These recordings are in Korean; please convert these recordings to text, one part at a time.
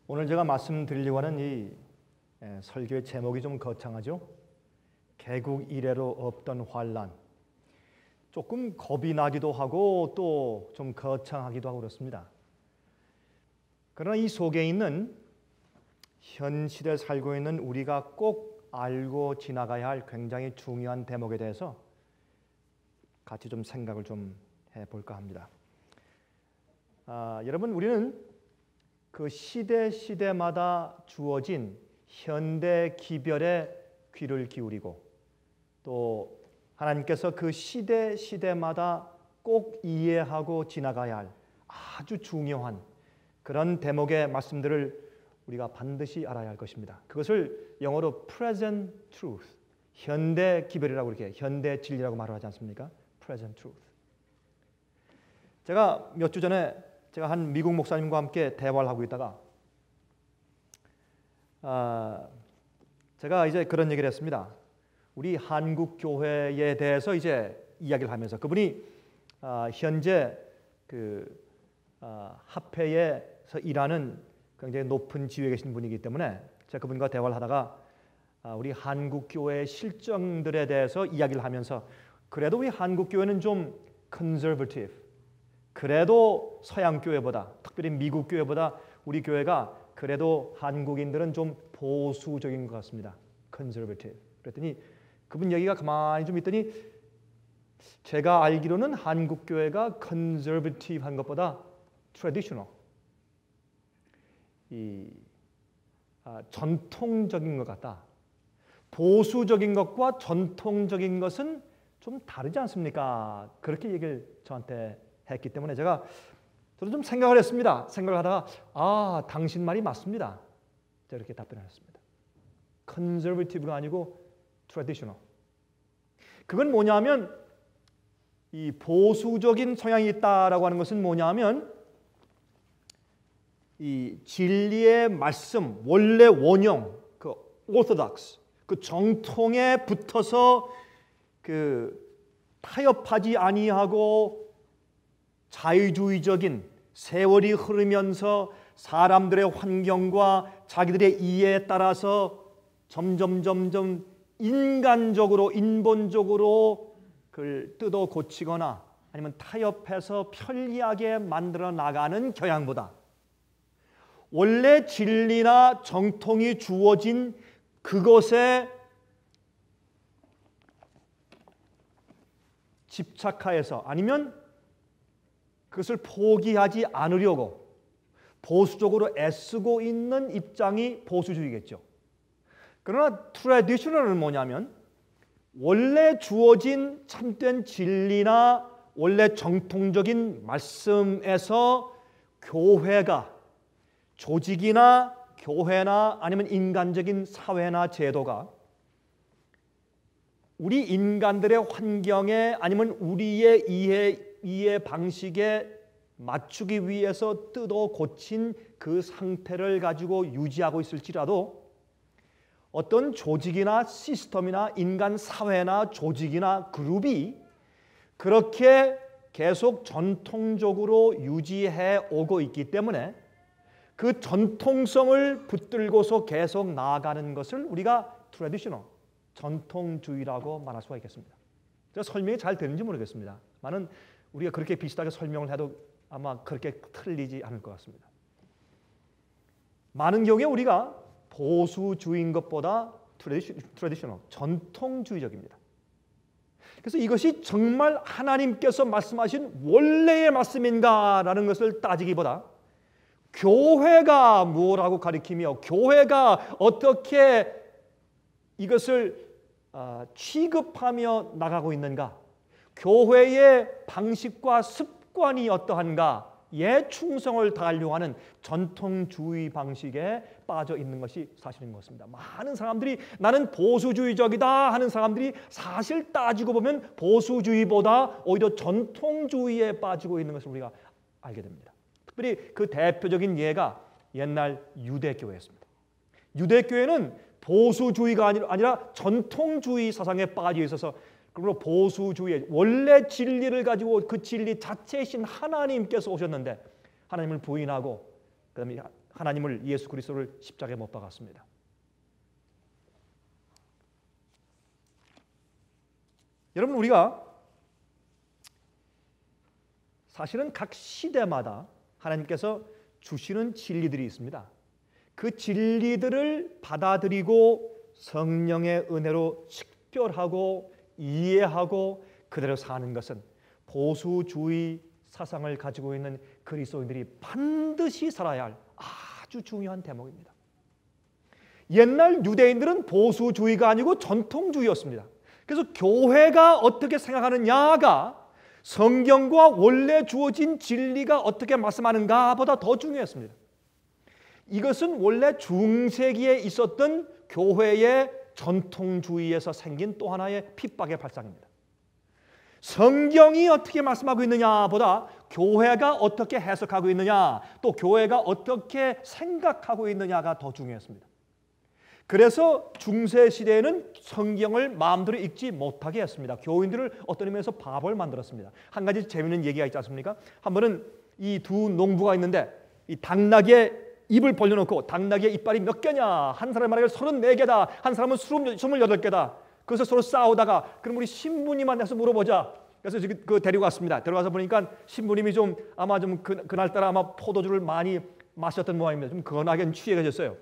오늘 제가 말씀드리려고 하는 이 설교의 제목이 좀 거창하죠. 개국 이래로 없던 환란. 조금 겁이 나기도 하고 또 좀 거창하기도 하고 그렇습니다. 그러나 이 속에 있는 현 시대에 살고 있는 우리가 꼭 알고 지나가야 할 굉장히 중요한 대목에 대해서 같이 좀 생각을 좀 해볼까 합니다. 여러분, 우리는 그 시대마다 주어진 현대 기별에 귀를 기울이고 또 하나님께서 그 시대마다 꼭 이해하고 지나가야 할 아주 중요한 그런 대목의 말씀들을 우리가 반드시 알아야 할 것입니다. 그것을 영어로 present truth, 현대 기별이라고 이렇게 현대 진리라고 말을 하지 않습니까? present truth. 제가 몇 주 전에 제가 한 미국 목사님과 함께 대화를 하고 있다가 제가 이제 그런 얘기를 했습니다. 우리 한국 교회에 대해서 이제 이야기를 하면서 그분이 현재 그 합회에서 일하는 굉장히 높은 지위에 계신 분이기 때문에 제가 그분과 대화를 하다가 우리 한국 교회의 실정들에 대해서 이야기를 하면서 그래도 우리 한국 교회는 좀 conservative, 그래도 서양 교회보다 특별히 미국 교회보다 우리 교회가 그래도 한국인들은 좀 보수적인 것 같습니다. conservative. 그랬더니 그분 얘기가 가만히 좀 있더니 제가 알기로는 한국 교회가 conservative한 것보다 traditional, 전통적인 것 같다. 보수적인 것과 전통적인 것은 좀 다르지 않습니까? 그렇게 얘기를 저한테 했기 때문에 저도 좀 생각을 했습니다. 생각을 하다가 당신 말이 맞습니다. 제가 이렇게 답변을 했습니다. conservative가 아니고 traditional. 그건 뭐냐면 이 보수적인 성향이 있다라고 하는 것은 뭐냐면 이 진리의 말씀, 원래 원형, 그 orthodox, 그 정통에 붙어서 그 타협하지 아니하고 자유주의적인 세월이 흐르면서 사람들의 환경과 자기들의 이해에 따라서 점점 인간적으로 인본적으로 그걸 뜯어 고치거나 아니면 타협해서 편리하게 만들어 나가는 경향보다 원래 진리나 정통이 주어진 그것에 집착하여서 아니면 그것을 포기하지 않으려고 보수적으로 애쓰고 있는 입장이 보수주의겠죠. 그러나 트래디셔널은 뭐냐면 원래 주어진 참된 진리나 원래 정통적인 말씀에서 교회가 조직이나 교회나 아니면 인간적인 사회나 제도가 우리 인간들의 환경에 아니면 우리의 이해 방식에 맞추기 위해서 뜯어 고친 그 상태를 가지고 유지하고 있을지라도 어떤 조직이나 시스템이나 인간 사회나 조직이나 그룹이 그렇게 계속 전통적으로 유지해 오고 있기 때문에 그 전통성을 붙들고서 계속 나아가는 것을 우리가 트래디셔널, 전통주의라고 말할 수가 있겠습니다. 제가 설명이 잘 되는지 모르겠습니다. 많은 우리가 그렇게 비슷하게 설명을 해도 아마 그렇게 틀리지 않을 것 같습니다. 많은 경우에 우리가 보수주의인 것보다 트래디셔널, 전통주의적입니다. 그래서 이것이 정말 하나님께서 말씀하신 원래의 말씀인가라는 것을 따지기보다 교회가 무엇하고 가리키며 교회가 어떻게 이것을 취급하며 나가고 있는가, 교회의 방식과 습관이 어떠한가에 충성을 다하려고 하는 전통주의 방식에 빠져 있는 것이 사실인 것 같습니다. 많은 사람들이 나는 보수주의적이다 하는 사람들이 사실 따지고 보면 보수주의보다 오히려 전통주의에 빠지고 있는 것을 우리가 알게 됩니다. 특별히 그 대표적인 예가 옛날 유대교회였습니다. 유대교회는 보수주의가 아니라 전통주의 사상에 빠져 있어서 그리고 보수주의 원래 진리를 가지고 그 진리 자체이신 하나님께서 오셨는데 하나님을 부인하고 그다음에 하나님을 예수 그리스도를 십자가에 못 박았습니다. 여러분, 우리가 사실은 각 시대마다 하나님께서 주시는 진리들이 있습니다. 그 진리들을 받아들이고 성령의 은혜로 식별하고 이해하고 그대로 사는 것은 보수주의 사상을 가지고 있는 그리스도인들이 반드시 살아야 할 아주 중요한 대목입니다. 옛날 유대인들은 보수주의가 아니고 전통주의였습니다. 그래서 교회가 어떻게 생각하느냐가 성경과 원래 주어진 진리가 어떻게 말씀하는가 보다 더 중요했습니다. 이것은 원래 중세기에 있었던 교회의 전통주의에서 생긴 또 하나의 핍박의 발상입니다. 성경이 어떻게 말씀하고 있느냐 보다 교회가 어떻게 해석하고 있느냐, 또 교회가 어떻게 생각하고 있느냐가 더 중요했습니다. 그래서 중세시대에는 성경을 마음대로 읽지 못하게 했습니다. 교인들을 어떤 의미에서 바보를 만들었습니다. 한 가지 재미있는 얘기가 있지 않습니까? 한 번은 이 두 농부가 있는데 이 당나귀에 입을 벌려놓고 당나귀의 이빨이 몇 개냐? 한 사람이 말하기를 34개다. 한 사람은 28개다. 그래서 서로 싸우다가 그럼 우리 신부님한테서 물어보자. 그래서 그 데리고 왔습니다. 데려가서 보니까 신부님이 좀 아마 좀 그날따라 아마 포도주를 많이 마셨던 모양입니다. 좀 건하게 취해졌어요.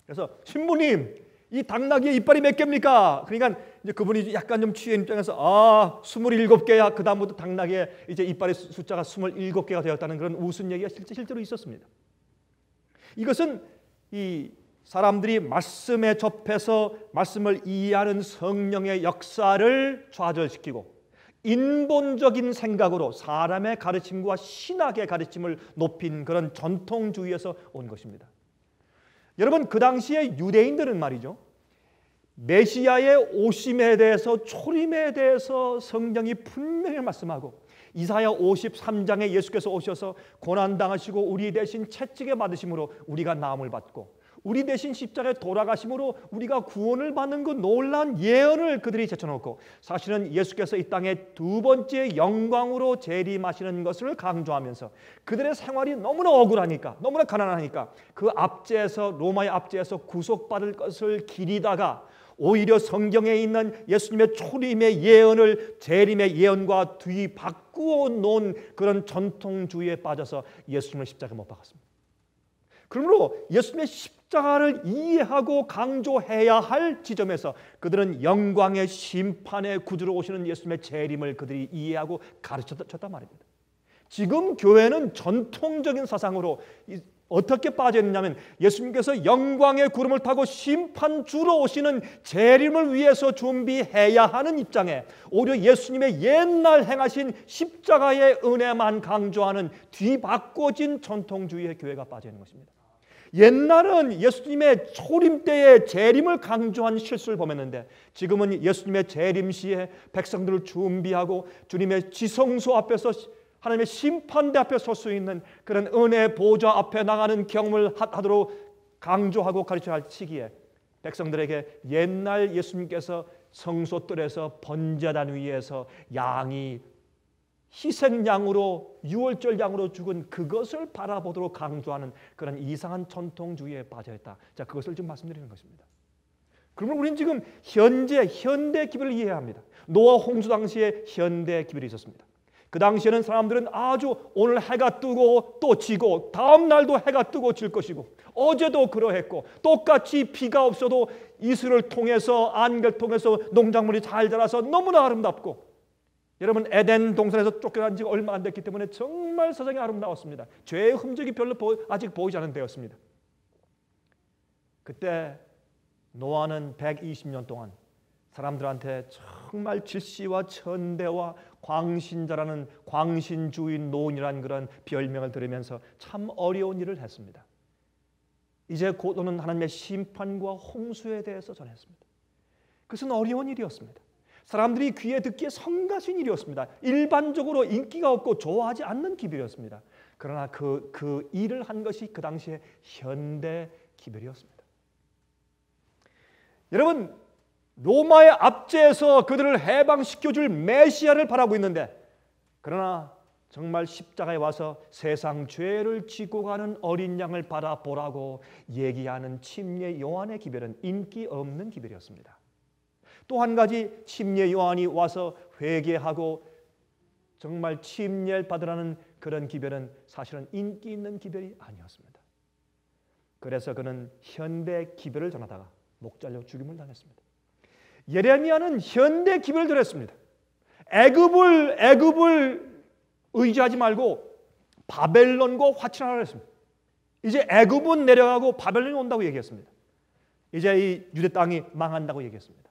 그래서 신부님, 이 당나귀의 이빨이 몇 개입니까? 그러니까 이제 그분이 약간 좀 취한 입장에서 27개야. 그 다음부터 당나귀의 이제 이빨의 숫자가 27개가 되었다는 그런 우스운 얘기가 실제로 있었습니다. 이것은 이 사람들이 말씀에 접해서 말씀을 이해하는 성령의 역사를 좌절시키고 인본적인 생각으로 사람의 가르침과 신학의 가르침을 높인 그런 전통주의에서 온 것입니다. 여러분, 그 당시에 유대인들은 말이죠, 메시아의 오심에 대해서, 초림에 대해서 성경이 분명히 말씀하고 이사야 53장에 예수께서 오셔서 고난당하시고 우리 대신 채찍에 맞으심으로 우리가 나음을 받고 우리 대신 십자가에 돌아가심으로 우리가 구원을 받는 그 놀라운 예언을 그들이 제쳐놓고, 사실은 예수께서 이 땅에 두 번째 영광으로 재림하시는 것을 강조하면서 그들의 생활이 너무나 억울하니까, 너무나 가난하니까 그 압제에서, 로마의 압제에서 구속받을 것을 기리다가 오히려 성경에 있는 예수님의 초림의 예언을 재림의 예언과 뒤바꾸어 놓은 그런 전통주의에 빠져서 예수님을 십자가에 못 박았습니다. 그러므로 예수님의 십자가를 이해하고 강조해야 할 지점에서 그들은 영광의 심판의 구주로 오시는 예수님의 재림을 그들이 이해하고 가르쳤단 말입니다. 지금 교회는 전통적인 사상으로 어떻게 빠져 있느냐면 예수님께서 영광의 구름을 타고 심판주로 오시는 재림을 위해서 준비해야 하는 입장에 오히려 예수님의 옛날 행하신 십자가의 은혜만 강조하는 뒤바꿔진 전통주의의 교회가 빠져 있는 것입니다. 옛날은 예수님의 초림 때의 재림을 강조한 실수를 범했는데 지금은 예수님의 재림 시에 백성들을 준비하고 주님의 지성소 앞에서 하나님의 심판대 앞에 설 수 있는 그런 은혜 보좌 앞에 나가는 경험을 하도록 강조하고 가르쳐야 할 시기에 백성들에게 옛날 예수님께서 성소뜰에서 번제단 위에서 양이 희생양으로 유월절 양으로 죽은 그것을 바라보도록 강조하는 그런 이상한 전통주의에 빠져있다. 자, 그것을 좀 말씀드리는 것입니다. 그러면 우리는 지금 현대 기별을 이해해야 합니다. 노아 홍수 당시에 현대 기별이 있었습니다. 그 당시에는 사람들은 아주 오늘 해가 뜨고 또 지고 다음 날도 해가 뜨고 질 것이고 어제도 그러했고 똑같이 비가 없어도 이슬을 통해서 안개를 통해서 농작물이 잘 자라서 너무나 아름답고, 여러분 에덴 동산에서 쫓겨난 지가 얼마 안 됐기 때문에 정말 세상이 아름다웠습니다. 죄의 흔적이 별로 아직 보이지 않은 때였습니다. 그때 노아는 120년 동안 사람들한테 정말 질시와 천대와 광신자라는 광신주의 노인이라는 그런 별명을 들으면서 참 어려운 일을 했습니다. 이제 곧 오는 하나님의 심판과 홍수에 대해서 전했습니다. 그것은 어려운 일이었습니다. 사람들이 귀에 듣기에 성가신 일이었습니다. 일반적으로 인기가 없고 좋아하지 않는 기별이었습니다. 그러나 그 일을 한 것이 그 당시에 현대 기별이었습니다. 여러분, 로마의 압제에서 그들을 해방시켜줄 메시아를 바라고 있는데, 그러나 정말 십자가에 와서 세상 죄를 지고 가는 어린 양을 바라보라고 얘기하는 침례 요한의 기별은 인기 없는 기별이었습니다. 또 한 가지 침례 요한이 와서 회개하고 정말 침례를 받으라는 그런 기별은 사실은 인기 있는 기별이 아니었습니다. 그래서 그는 현대 기별을 전하다가 목 잘려 죽임을 당했습니다. 예레미야는 현대 기별을 전했습니다. 애굽을 의지하지 말고 바벨론과 화친하라 했습니다. 이제 애굽은 내려가고 바벨론이 온다고 얘기했습니다. 이제 이 유대 땅이 망한다고 얘기했습니다.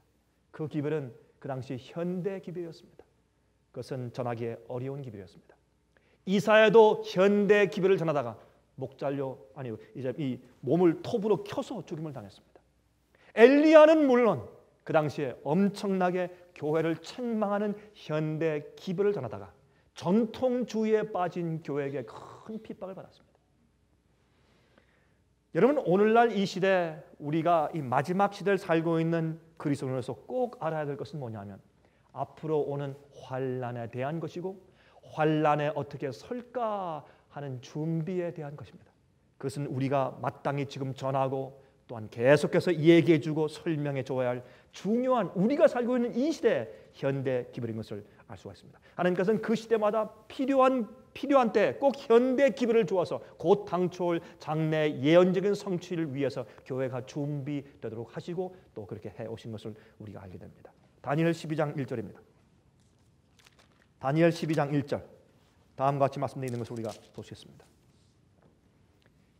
그 기별은 그 당시 현대 기별이었습니다. 그것은 전하기에 어려운 기별이었습니다. 이사야도 현대 기별을 전하다가 목 잘려 이제 이 몸을 톱으로 켜서 죽임을 당했습니다. 엘리야는 물론 그 당시에 엄청나게 교회를 책망하는 현대 기별을 전하다가 전통주의에 빠진 교회에게 큰 핍박을 받았습니다. 여러분, 오늘날 이 시대 우리가 이 마지막 시대를 살고 있는 그리스도인으로서 꼭 알아야 될 것은 뭐냐면 앞으로 오는 환난에 대한 것이고 환난에 어떻게 설까 하는 준비에 대한 것입니다. 그것은 우리가 마땅히 지금 전하고 또한 계속해서 얘기해주고 설명해 줘야 할 중요한 우리가 살고 있는 이 시대의 현대 기별인 것을 알 수가 있습니다. 하나님께서는 그 시대마다 필요한 때 꼭 현대 기별을 주어서 곧 당초올 장래 예언적인 성취를 위해서 교회가 준비되도록 하시고 또 그렇게 해오신 것을 우리가 알게 됩니다. 다니엘 12장 1절입니다. 다니엘 12장 1절 다음과 같이 말씀되어 있는 것을 우리가 보시겠습니다.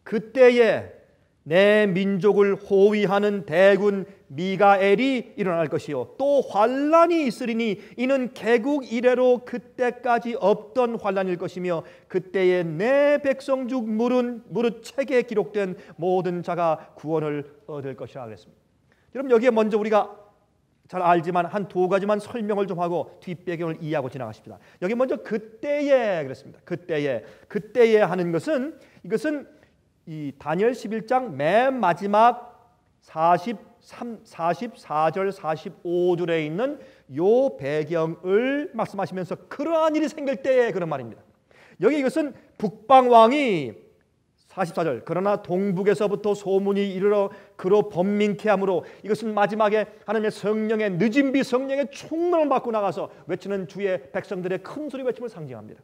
그때에 내 민족을 호위하는 대군 미가엘이 일어날 것이요 또 환란이 있으리니 이는 개국 이래로 그때까지 없던 환란일 것이며 그때에 내 백성 중 무릇 책에 기록된 모든 자가 구원을 얻을 것이라 그랬습니다. 여러분, 여기에 먼저 우리가 잘 알지만 한 두 가지만 설명을 좀 하고 뒷배경을 이해하고 지나가십시다. 여기 먼저 그때에 그랬습니다. 그때에 하는 것은 이것은 이 다니엘 11장 맨 마지막 44절 45절에 있는 요 배경을 말씀하시면서 그러한 일이 생길 때에 그런 말입니다. 여기 이것은 북방왕이 44절 그러나 동북에서부터 소문이 이르러 그로 번민케 하므로 이것은 마지막에 하나님의 성령의 늦은 비 성령의 충만을 받고 나가서 외치는 주의 백성들의 큰 소리 외침을 상징합니다.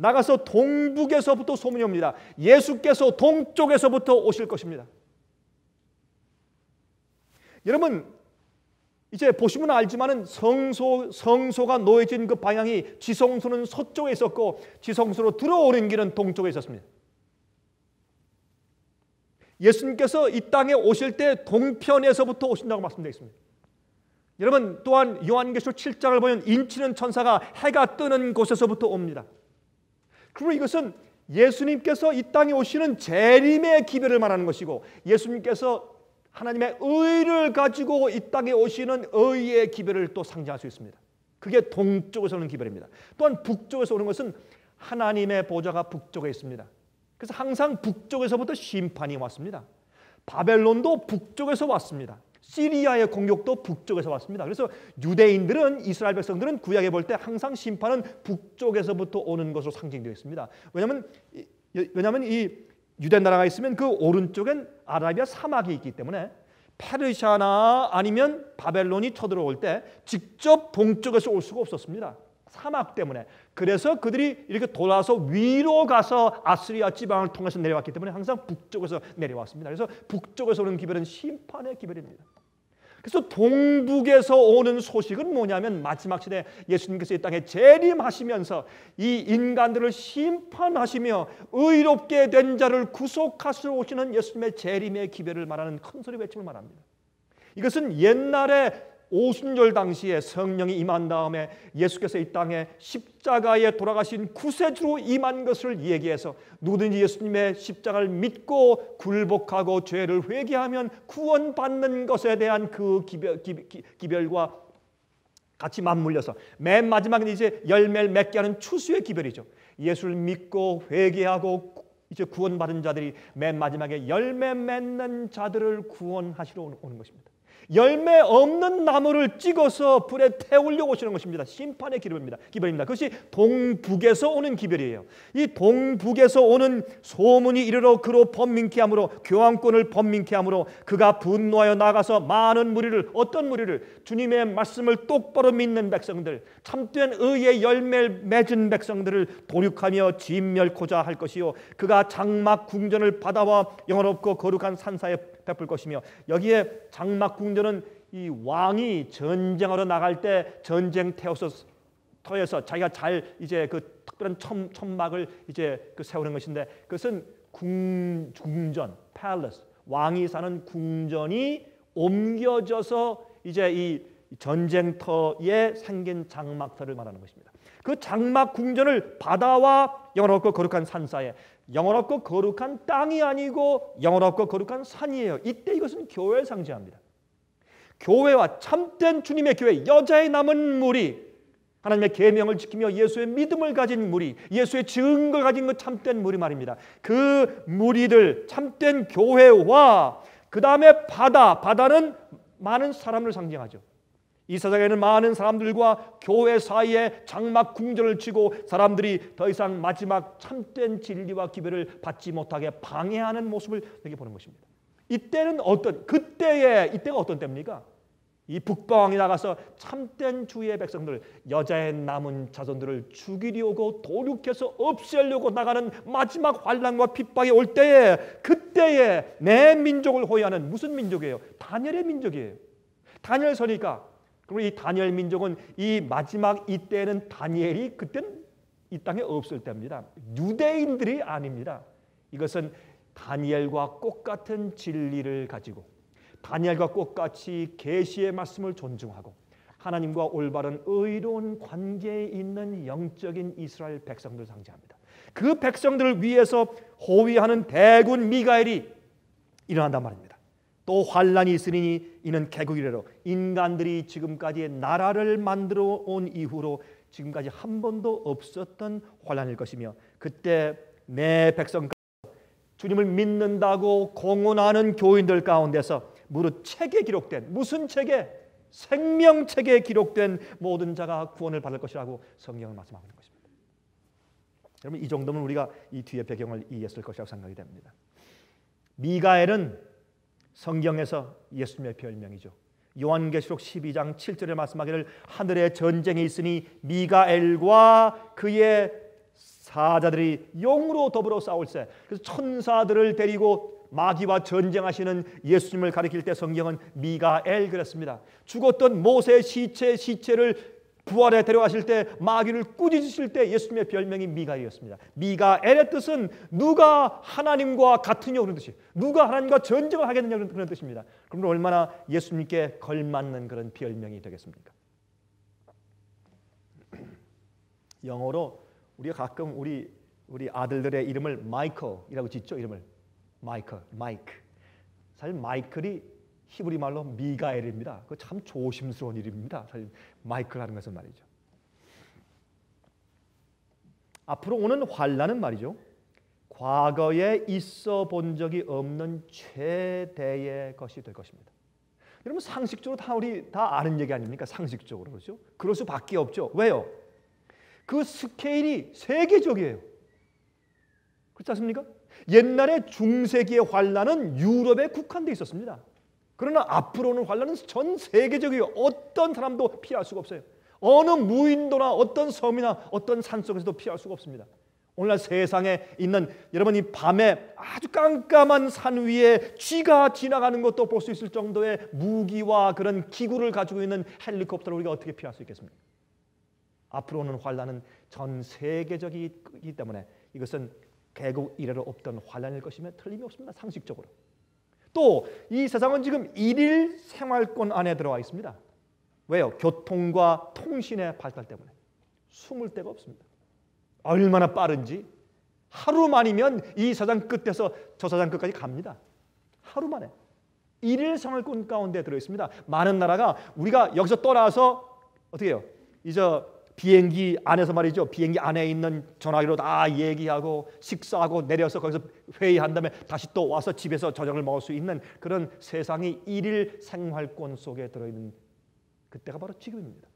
나가서 동북에서부터 소문이 옵니다. 예수께서 동쪽에서부터 오실 것입니다. 여러분, 이제 보시면 알지만은 성소가 놓여진 그 방향이 지성소는 서쪽에 있었고 지성소로 들어오는 길은 동쪽에 있었습니다. 예수님께서 이 땅에 오실 때 동편에서부터 오신다고 말씀되어 있습니다. 여러분, 또한 요한계시록 7장을 보면 인치는 천사가 해가 뜨는 곳에서부터 옵니다. 그리고 이것은 예수님께서 이 땅에 오시는 재림의 기별을 말하는 것이고 예수님께서 하나님의 의를 가지고 이 땅에 오시는 의의 기별을 또 상징할 수 있습니다. 그게 동쪽에서 오는 기별입니다. 또한 북쪽에서 오는 것은 하나님의 보좌가 북쪽에 있습니다. 그래서 항상 북쪽에서부터 심판이 왔습니다. 바벨론도 북쪽에서 왔습니다. 시리아의 공격도 북쪽에서 왔습니다. 그래서 유대인들은 이스라엘 백성들은 구약에 볼 때 항상 심판은 북쪽에서부터 오는 것으로 상징되어 있습니다. 왜냐하면 이 유대 나라가 있으면 그 오른쪽엔 아라비아 사막이 있기 때문에 페르시아나 아니면 바벨론이 쳐들어올 때 직접 동쪽에서 올 수가 없었습니다. 사막 때문에. 그래서 그들이 이렇게 돌아서 위로 가서 아스리아 지방을 통해서 내려왔기 때문에 항상 북쪽에서 내려왔습니다. 그래서 북쪽에서 오는 기별은 심판의 기별입니다. 그래서 동북에서 오는 소식은 뭐냐면 마지막 시대 예수님께서 이 땅에 재림하시면서 이 인간들을 심판하시며 의롭게 된 자를 구속하시러 오시는 예수님의 재림의 기별을 말하는 큰소리 외침을 말합니다. 이것은 옛날에 오순절 당시에 성령이 임한 다음에 예수께서 이 땅에 십자가에 돌아가신 구세주로 임한 것을 얘기해서 누구든지 예수님의 십자가를 믿고 굴복하고 죄를 회개하면 구원받는 것에 대한 그 기별과 같이 맞물려서 맨 마지막은 이제 열매를 맺게 하는 추수의 기별이죠. 예수를 믿고 회개하고 이제 구원받은 자들이 맨 마지막에 열매 맺는 자들을 구원하시러 오는 것입니다. 열매 없는 나무를 찍어서 불에 태우려 오시는 것입니다. 심판의 기별입니다. 그것이 동북에서 오는 기별이에요. 이 동북에서 오는 소문이 이르러 그로 번민케 하므로, 교황권을 번민케 하므로 그가 분노하여 나가서 많은 무리를, 어떤 무리를? 주님의 말씀을 똑바로 믿는 백성들, 참된 의의 열매를 맺은 백성들을 도륙하며 진멸코자 할 것이요, 그가 장막 궁전을 바다와 영원롭고 거룩한 산사에 베풀 것이며. 여기에 장막 궁전은 이 왕이 전쟁하러 나갈 때 전쟁터에서 자기가 잘 이제 그 특별한 천막을 이제 그 세우는 것인데, 그것은 궁전, palace, 왕이 사는 궁전이 옮겨져서 이제 이 전쟁터에 생긴 장막터를 말하는 것입니다. 그 장막 궁전을 바다와 영원롭고 거룩한 산사에, 영원롭고 거룩한 땅이 아니고 영원롭고 거룩한 산이에요. 이때 이것은 교회를 상징합니다. 교회와 참된 주님의 교회, 여자의 남은 무리, 하나님의 계명을 지키며 예수의 믿음을 가진 무리, 예수의 증거를 가진 그 참된 무리 말입니다. 그 무리들, 참된 교회와 그 다음에 바다는 많은 사람을 상징하죠. 이 세상에는 많은 사람들과 교회 사이에 장막 궁전을 치고 사람들이 더 이상 마지막 참된 진리와 기별을 받지 못하게 방해하는 모습을 여기 보는 것입니다. 이때는 이때가 어떤 때입니까? 이 북방이 나가서 참된 주의 백성들, 여자의 남은 자손들을 죽이려고 도륙해서 없애려고 나가는 마지막 환난과 핍박이 올 때에, 그때에 내 민족을 호위하는, 무슨 민족이에요? 다니엘의 민족이에요. 다니엘 서니까. 그리고 이 다니엘 민족은 이 마지막 이때에는 다니엘이 그때는 이 땅에 없을 때입니다. 유대인들이 아닙니다. 이것은 다니엘과 똑같은 진리를 가지고 다니엘과 똑같이 계시의 말씀을 존중하고 하나님과 올바른 의로운 관계에 있는 영적인 이스라엘 백성들을 상징합니다. 그 백성들을 위해서 호위하는 대군 미가엘이 일어난단 말입니다. 또 환란이 있으니 이는 개국 이래로, 인간들이 지금까지 나라를 만들어 온 이후로 지금까지 한 번도 없었던 환란일 것이며, 그때 내 백성 주님을 믿는다고 공언하는 교인들 가운데서 무릇 책에 기록된, 무슨 책에? 생명책에 기록된 모든 자가 구원을 받을 것이라고 성경을 말씀하고 있는 것입니다. 여러분, 이 정도면 우리가 이 뒤에 배경을 이해했을 것이라고 생각이 됩니다. 미가엘은 성경에서 예수님의 별명이죠. 요한계시록 12장 7절에 말씀하기를 하늘에 전쟁이 있으니 미가엘과 그의 사자들이 용으로 더불어 싸울세. 그래서 천사들을 데리고 마귀와 전쟁하시는 예수님을 가리킬 때 성경은 미가엘 그랬습니다. 죽었던 모세의 시체를 부활에 데려가실 때, 마귀를 꾸짖으실 때 예수님의 별명이 미가엘이었습니다. 미가엘의 뜻은 누가 하나님과 같으냐 그런 뜻이에요. 누가 하나님과 전쟁을 하겠느냐 그런 뜻입니다. 그럼 얼마나 예수님께 걸맞는 그런 별명이 되겠습니까? 영어로 우리가 가끔 우리 아들들의 이름을 마이클이라고 짓죠. 이름을 마이크. 사실 마이클이 히브리 말로 미가엘입니다. 그 참 조심스러운 이름입니다. 사실 마이클 하는 것은 말이죠. 앞으로 오는 환란은 말이죠, 과거에 있어 본 적이 없는 최대의 것이 될 것입니다. 여러분, 상식적으로 우리 다 아는 얘기 아닙니까? 상식적으로. 그렇죠? 그럴 수밖에 없죠. 왜요? 그 스케일이 세계적이에요. 그렇지 않습니까? 옛날에 중세기의 환란은 유럽에 국한되어 있었습니다. 그러나 앞으로 오는 환란은 전 세계적이에요. 어떤 사람도 피할 수가 없어요. 어느 무인도나 어떤 섬이나 어떤 산속에서도 피할 수가 없습니다. 오늘날 세상에 있는, 여러분, 이 밤에 아주 깜깜한 산 위에 쥐가 지나가는 것도 볼 수 있을 정도의 무기와 그런 기구를 가지고 있는 헬리콥터를 우리가 어떻게 피할 수 있겠습니까? 앞으로 오는 환란은 전 세계적이기 때문에 이것은 개국 이래로 없던 환란일 것이면 틀림이 없습니다. 상식적으로. 또 이 세상은 지금 일일 생활권 안에 들어와 있습니다. 왜요? 교통과 통신의 발달 때문에 숨을 데가 없습니다. 얼마나 빠른지 하루만이면 이 세상 끝에서 저 세상 끝까지 갑니다. 하루 만에. 일일 생활권 가운데 들어 있습니다. 많은 나라가 우리가 여기서 떠나서 어떻게 해요? 이제 비행기 안에서 말이죠. 비행기 안에 있는 전화기로 다 얘기하고 식사하고 내려서 거기서 회의한 다음에 다시 또 와서 집에서 저녁을 먹을 수 있는 그런 세상이 일일 생활권 속에 들어있는 그때가 바로 지금입니다.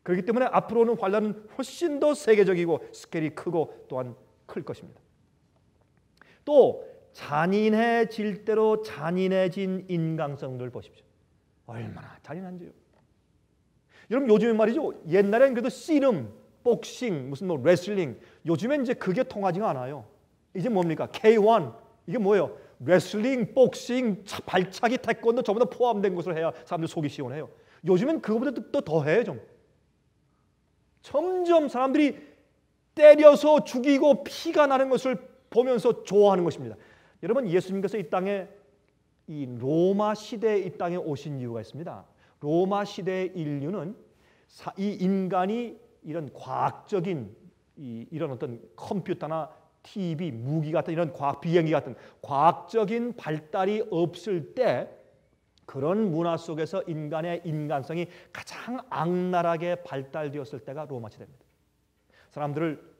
그렇기 때문에 앞으로는 환란은 훨씬 더 세계적이고 스케일이 크고 또한 클 것입니다. 또 잔인해질 대로 잔인해진 인간성들 보십시오. 얼마나 잔인한지요. 여러분 요즘에 말이죠. 옛날엔 그래도 씨름, 복싱, 무슨 뭐 레슬링, 요즘엔 이제 그게 통하지가 않아요. 이제 뭡니까? K1 이게 뭐예요? 레슬링, 복싱, 발차기, 태권도 전부 다 포함된 것을 해야 사람들 속이 시원해요. 요즘엔 그거보다 또 더해요 좀. 점점 사람들이 때려서 죽이고 피가 나는 것을 보면서 좋아하는 것입니다. 여러분 예수님께서 이 땅에 이 로마 시대에 이 땅에 오신 이유가 있습니다. 로마 시대의 인류는 이 인간이 이런 과학적인 이런 어떤 컴퓨터나 TV, 무기 같은 이런 비행기 같은 과학적인 발달이 없을 때 그런 문화 속에서 인간의 인간성이 가장 악랄하게 발달되었을 때가 로마 시대입니다. 사람들을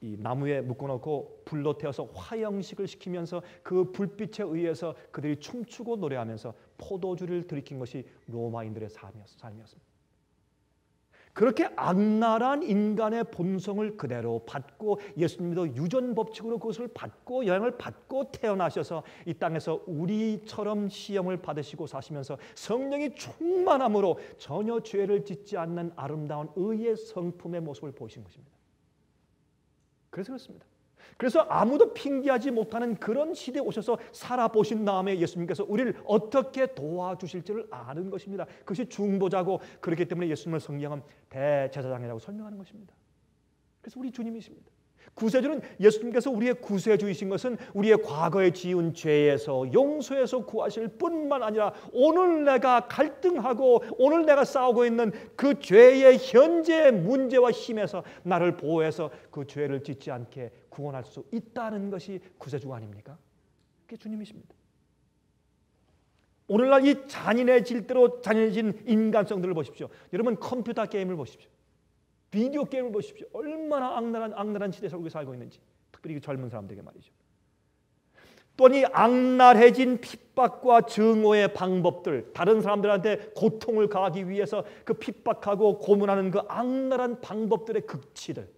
이 나무에 묶어놓고 불로 태워서 화형식을 시키면서 그 불빛에 의해서 그들이 춤추고 노래하면서 포도주를 들이킨 것이 로마인들의 삶이었습니다. 그렇게 악랄한 인간의 본성을 그대로 받고 예수님도 유전 법칙으로 그것을 받고 영향을 받고 태어나셔서 이 땅에서 우리처럼 시험을 받으시고 사시면서 성령이 충만함으로 전혀 죄를 짓지 않는 아름다운 의의 성품의 모습을 보이신 것입니다. 그래서 그렇습니다. 그래서 아무도 핑계하지 못하는 그런 시대에 오셔서 살아보신 다음에 예수님께서 우리를 어떻게 도와주실지를 아는 것입니다. 그것이 중보자고 그렇기 때문에 예수님을 성경은 대제사장이라고 설명하는 것입니다. 그래서 우리 주님이십니다. 구세주는 예수님께서 우리의 구세주이신 것은 우리의 과거에 지은 죄에서 용서해서 구하실 뿐만 아니라 오늘 내가 갈등하고 오늘 내가 싸우고 있는 그 죄의 현재의 문제와 힘에서 나를 보호해서 그 죄를 짓지 않게 구원할 수 있다는 것이 구세주가 아닙니까? 그게 주님이십니다. 오늘날 이 잔인해질 대로 잔인해진 인간성들을 보십시오. 여러분 컴퓨터 게임을 보십시오. 비디오 게임을 보십시오. 얼마나 악랄한 시대에 우리가 살고 있는지. 특별히 젊은 사람들에게 말이죠. 또한 이 악랄해진 핍박과 증오의 방법들, 다른 사람들한테 고통을 가하기 위해서 그 핍박하고 고문하는 그 악랄한 방법들의 극치들.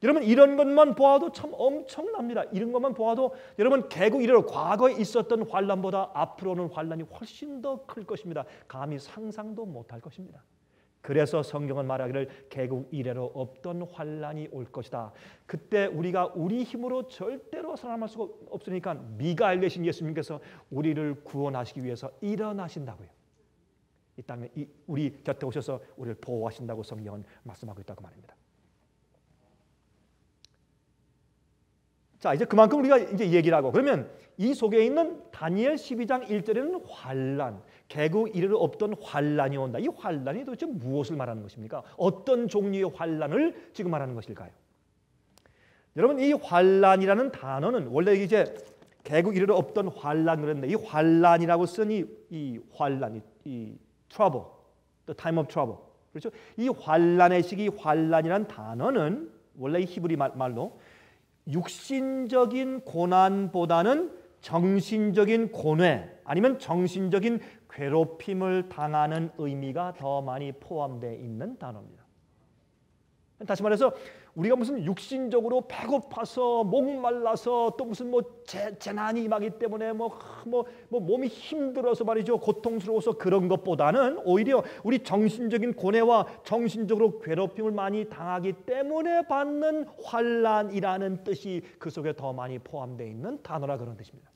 여러분 이런 것만 보아도 참 엄청납니다. 이런 것만 보아도 여러분 개국 이래로 과거에 있었던 환란보다 앞으로는 환란이 훨씬 더 클 것입니다. 감히 상상도 못할 것입니다. 그래서 성경은 말하기를 개국 이래로 없던 환란이 올 것이다. 그때 우리가 우리 힘으로 절대로 살아남을 수가 없으니까 미가엘 되신 예수님께서 우리를 구원하시기 위해서 일어나신다고요. 이 땅에 우리 곁에 오셔서 우리를 보호하신다고 성경은 말씀하고 있다고 말입니다. 자, 이제 그만큼 우리가 이제 얘기를 하고 그러면 이 속에 있는 다니엘 12장 1절에는 환란, 개국 이래로 없던 환란이 온다. 이 환란이 도대체 무엇을 말하는 것입니까? 어떤 종류의 환란을 지금 말하는 것일까요? 여러분 이 환란이라는 단어는 원래 이제 개국 이래로 없던 환란 그랬는데 이 환란이라고 쓴 이 환란, 이 trouble, the time of trouble, 그렇죠? 이 환란의 시기 환란이라는 단어는 원래 이 히브리 말로 육신적인 고난보다는 정신적인 고뇌 아니면 정신적인 괴롭힘을 당하는 의미가 더 많이 포함되어 있는 단어입니다. 다시 말해서 우리가 무슨 육신적으로 배고파서 목말라서 또 무슨 재난이 임하기 때문에 몸이 힘들어서 말이죠. 고통스러워서 그런 것보다는 오히려 우리 정신적인 고뇌와 정신적으로 괴롭힘을 많이 당하기 때문에 받는 환난이라는 뜻이 그 속에 더 많이 포함되어 있는 단어라 그런 뜻입니다.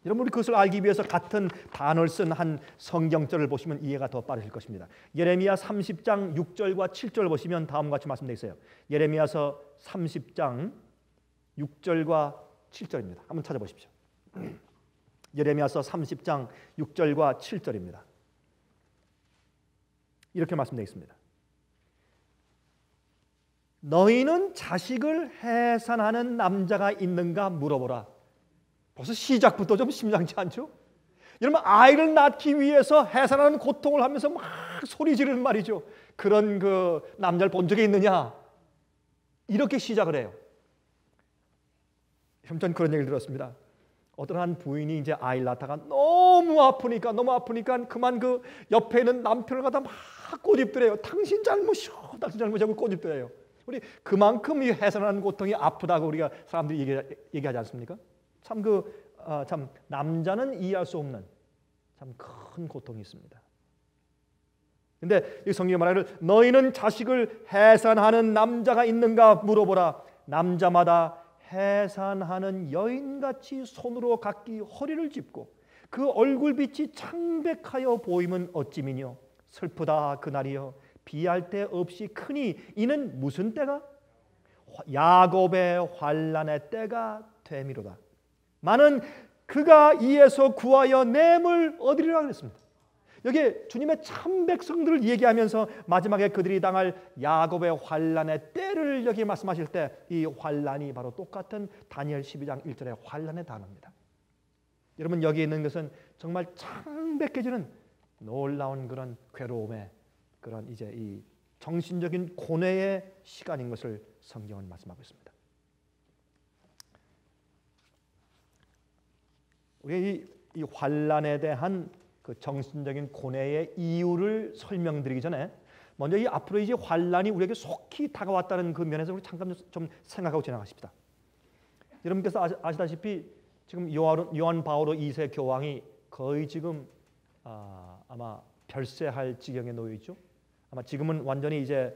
여러분 우리 그것을 알기 위해서 같은 단어를 쓴 한 성경절을 보시면 이해가 더 빠르실 것입니다. 예레미야 30장 6절과 7절 보시면 다음과 같이 말씀되어 있어요. 예레미야서 30장 6절과 7절입니다. 한번 찾아보십시오. 예레미야서 30장 6절과 7절입니다. 이렇게 말씀되어 있습니다. 너희는 자식을 해산하는 남자가 있는가 물어보라. 벌써 시작부터 좀 심상치 않죠? 여러분 아이를 낳기 위해서 해산하는 고통을 하면서 막 소리 지르는 말이죠. 그런 그 남자를 본 적이 있느냐? 이렇게 시작을 해요. 전 그런 얘기를 들었습니다. 어떤 한 부인이 이제 아이를 낳다가 너무 아프니까 그만 그 옆에 있는 남편을 갖다 막 꼬집더래요. 당신 잘못이요, 당신 잘못이라고 꼬집더래요. 우리 그만큼 이 해산하는 고통이 아프다고 우리가 사람들이 얘기하지 않습니까? 참 남자는 이해할 수 없는 참 큰 고통이 있습니다. 근데 이 성경이 말하기를 너희는 자식을 해산하는 남자가 있는가 물어보라. 남자마다 해산하는 여인같이 손으로 각기 허리를 짚고 그 얼굴빛이 창백하여 보이면 어찌미뇨. 슬프다 그날이여. 비할 때 없이 크니 이는 무슨 때가? 야곱의 환난의 때가 되미로다. 많은 그가 이에서 구하여 내물 얻으리라 그랬습니다. 여기 주님의 참 백성들을 얘기하면서 마지막에 그들이 당할 야곱의 환난의 때를 여기 말씀하실 때 이 환난이 바로 똑같은 다니엘 12장 1절의 환난의 단어입니다. 여러분 여기 있는 것은 정말 창백해지는 놀라운 그런 괴로움의 그런 이제 이 정신적인 고뇌의 시간인 것을 성경은 말씀하고 있습니다. 우리 이 환난에 대한 그 정신적인 고뇌의 이유를 설명드리기 전에 먼저 이 앞으로 이제 환난이 우리에게 속히 다가왔다는 그 면에서 우리 잠깐 좀 생각하고 지나가십시다. 여러분께서 아시다시피 지금 요한 바오로 2세 교황이 거의 지금 아마 별세할 지경에 놓여 있죠. 아마 지금은 완전히 이제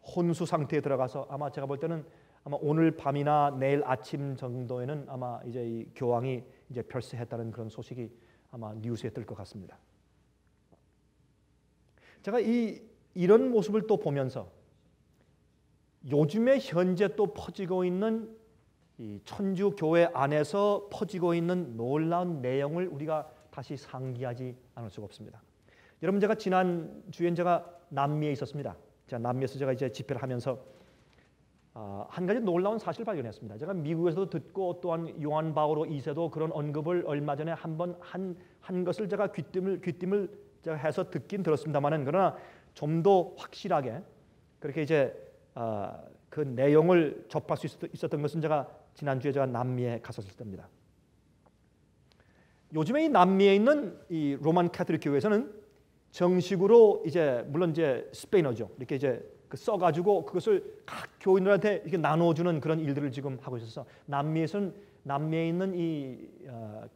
혼수 상태에 들어가서 아마 제가 볼 때는 아마 오늘 밤이나 내일 아침 정도에는 아마 이제 이 교황이 이제 별세했다는 그런 소식이 아마 뉴스에 뜰 것 같습니다. 제가 이런 모습을 또 보면서 요즘에 현재 또 퍼지고 있는 이 천주 교회 안에서 퍼지고 있는 놀라운 내용을 우리가 다시 상기하지 않을 수가 없습니다. 여러분 제가 지난 주엔 제가 남미에 있었습니다. 제가 남미에서 제가 이제 집회를 하면서 한 가지 놀라운 사실을 발견했습니다. 제가 미국에서도 듣고 또한 요한 바오로 2세도 그런 언급을 얼마 전에 한번 한 것을 제가 귀띔을 제가 해서 듣긴 들었습니다만은 그러나 좀 더 확실하게 그렇게 이제 그 내용을 접할 수 있었던 것은 제가 지난주에 제가 남미에 갔었을 때입니다. 요즘에 이 남미에 있는 이 로만 카톨릭 교회에서는 정식으로 이제 물론 이제 스페인어죠. 이렇게 이제 써가지고 그것을 각 교인들한테 이렇게 나눠주는 그런 일들을 지금 하고 있어서 남미에 있는 이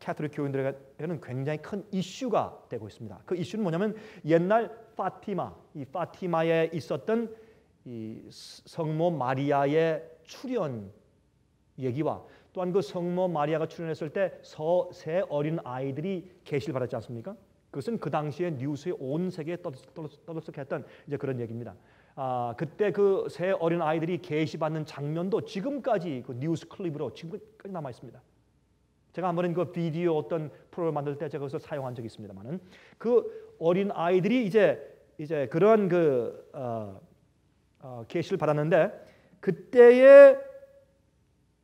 카톨릭 교인들에게는 굉장히 큰 이슈가 되고 있습니다. 그 이슈는 뭐냐면 옛날 파티마에 있었던 이 성모 마리아의 출현 얘기와 또한 그 성모 마리아가 출현했을 때 세 어린 아이들이 계시를 받았지 않습니까? 그것은 그 당시에 뉴스에 온 세계에 떠들썩했던 이제 그런 얘기입니다. 그때 그 세 어린 아이들이 계시받는 장면도 지금까지 그 뉴스 클립으로 지금까지 남아 있습니다. 제가 한번은 그 비디오 어떤 프로를 만들 때 제가 그것을 사용한 적이 있습니다만은 그 어린 아이들이 이제 그런 계시를 받았는데 그때에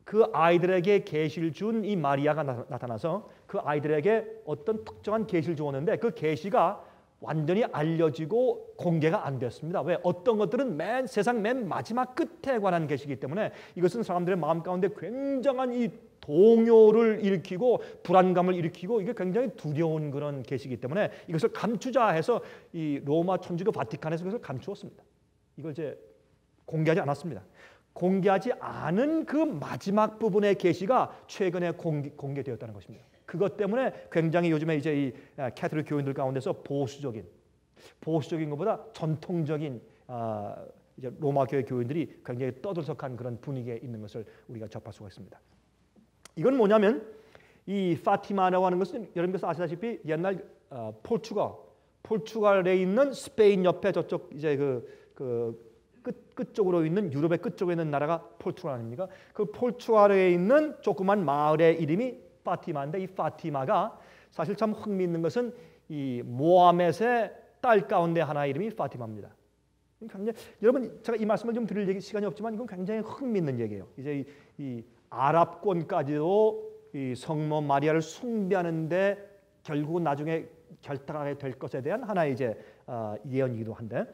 그 아이들에게 계시를 준 이 마리아가 나타나서 그 아이들에게 어떤 특정한 계시를 주었는데 그 계시가 완전히 알려지고 공개가 안 됐습니다. 왜? 어떤 것들은 세상 맨 마지막 끝에 관한 계시이기 때문에 이것은 사람들의 마음 가운데 굉장한 이 동요를 일으키고 불안감을 일으키고 이게 굉장히 두려운 그런 계시이기 때문에 이것을 감추자 해서 이 로마 천주교 바티칸에서 그것을 감추었습니다. 이걸 이제 공개하지 않았습니다. 공개하지 않은 그 마지막 부분의 계시가 최근에 공개되었다는 것입니다. 그것 때문에 굉장히 요즘에 이제 이 카톨릭 교인들 가운데서 보수적인 것보다 전통적인 이제 로마 교회 교인들이 굉장히 떠들썩한 그런 분위기에 있는 것을 우리가 접할 수가 있습니다. 이건 뭐냐면 이 파티마라고 하는 것은 여러분께서 아시다시피 옛날 포르투갈에 있는 스페인 옆에 저쪽 이제 끝쪽으로 있는 유럽의 끝쪽에 있는 나라가 포르투갈 아닙니까? 그 포르투갈에 있는 조그만 마을의 이름이 파티마인데 이 파티마가 사실 참 흥미있는 것은 이 모하멧의 딸 가운데 하나 이름이 파티마입니다. 굉장히, 여러분 제가 이 말씀을 좀 드릴 시간이 없지만 이건 굉장히 흥미있는 얘기예요. 이제 이 아랍권까지도 이 성모 마리아를 숭배하는데 결국 나중에 결탁하게 될 것에 대한 하나의 이제 예언이기도 한데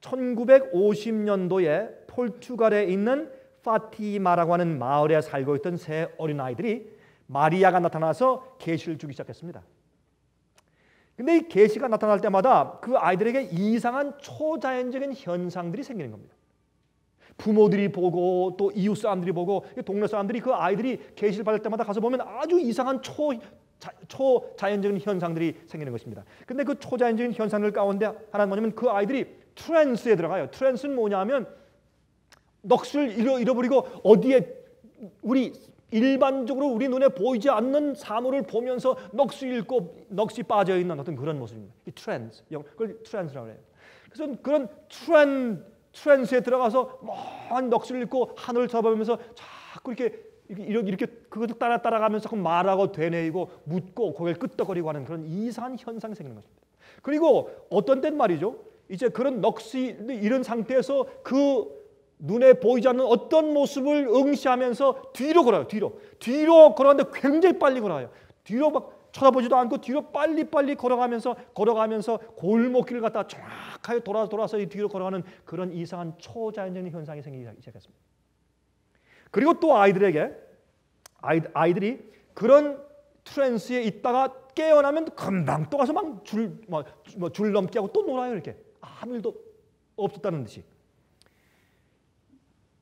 1950년도에 포르투갈에 있는 파티마라고 하는 마을에 살고 있던 세 어린아이들이 마리아가 나타나서 계시를 주기 시작했습니다. 근데 이 계시가 나타날 때마다 그 아이들에게 이상한 초자연적인 현상들이 생기는 겁니다. 부모들이 보고 또 이웃 사람들이 보고 동네 사람들이 그 아이들이 계시를 받을 때마다 가서 보면 아주 이상한 초자연적인 현상들이 생기는 것입니다. 근데 그 초자연적인 현상들 가운데 하나는 뭐냐면 그 아이들이 트랜스에 들어가요. 트랜스는 뭐냐면 넋을 잃어버리고 어디에 일반적으로 우리 눈에 보이지 않는 사물을 보면서 넋을 잃고 넋이 빠져 있는 어떤 그런 모습입니다. 이 트랜스, 그걸 트랜스라고 해요. 그래서 그런 트랜스에 들어가서 먼 넋을 잃고 하늘을 쳐다보면서 자꾸 이렇게 그것을 따라가면서 자꾸 말하고 되뇌이고 묻고 고개를 끄덕거리고 하는 그런 이상한 현상이 생기는 것입니다. 그리고 어떤 때는 말이죠. 이제 그런 넋이 이런 상태에서 그 눈에 보이지 않는 어떤 모습을 응시하면서 뒤로 걸어요. 뒤로 걸어가는데 굉장히 빨리 걸어요. 뒤로 막 쳐다보지도 않고 뒤로 빨리 걸어가면서 골목길을 갖다 정확하게 돌아서 이 뒤로 걸어가는 그런 이상한 초자연적인 현상이 생기기 시작했습니다. 그리고 또 아이들이 그런 트랜스에 있다가 깨어나면 금방 또 가서 막 줄 넘기 하고 또 놀아요. 이렇게 아무 일도 없었다는 듯이.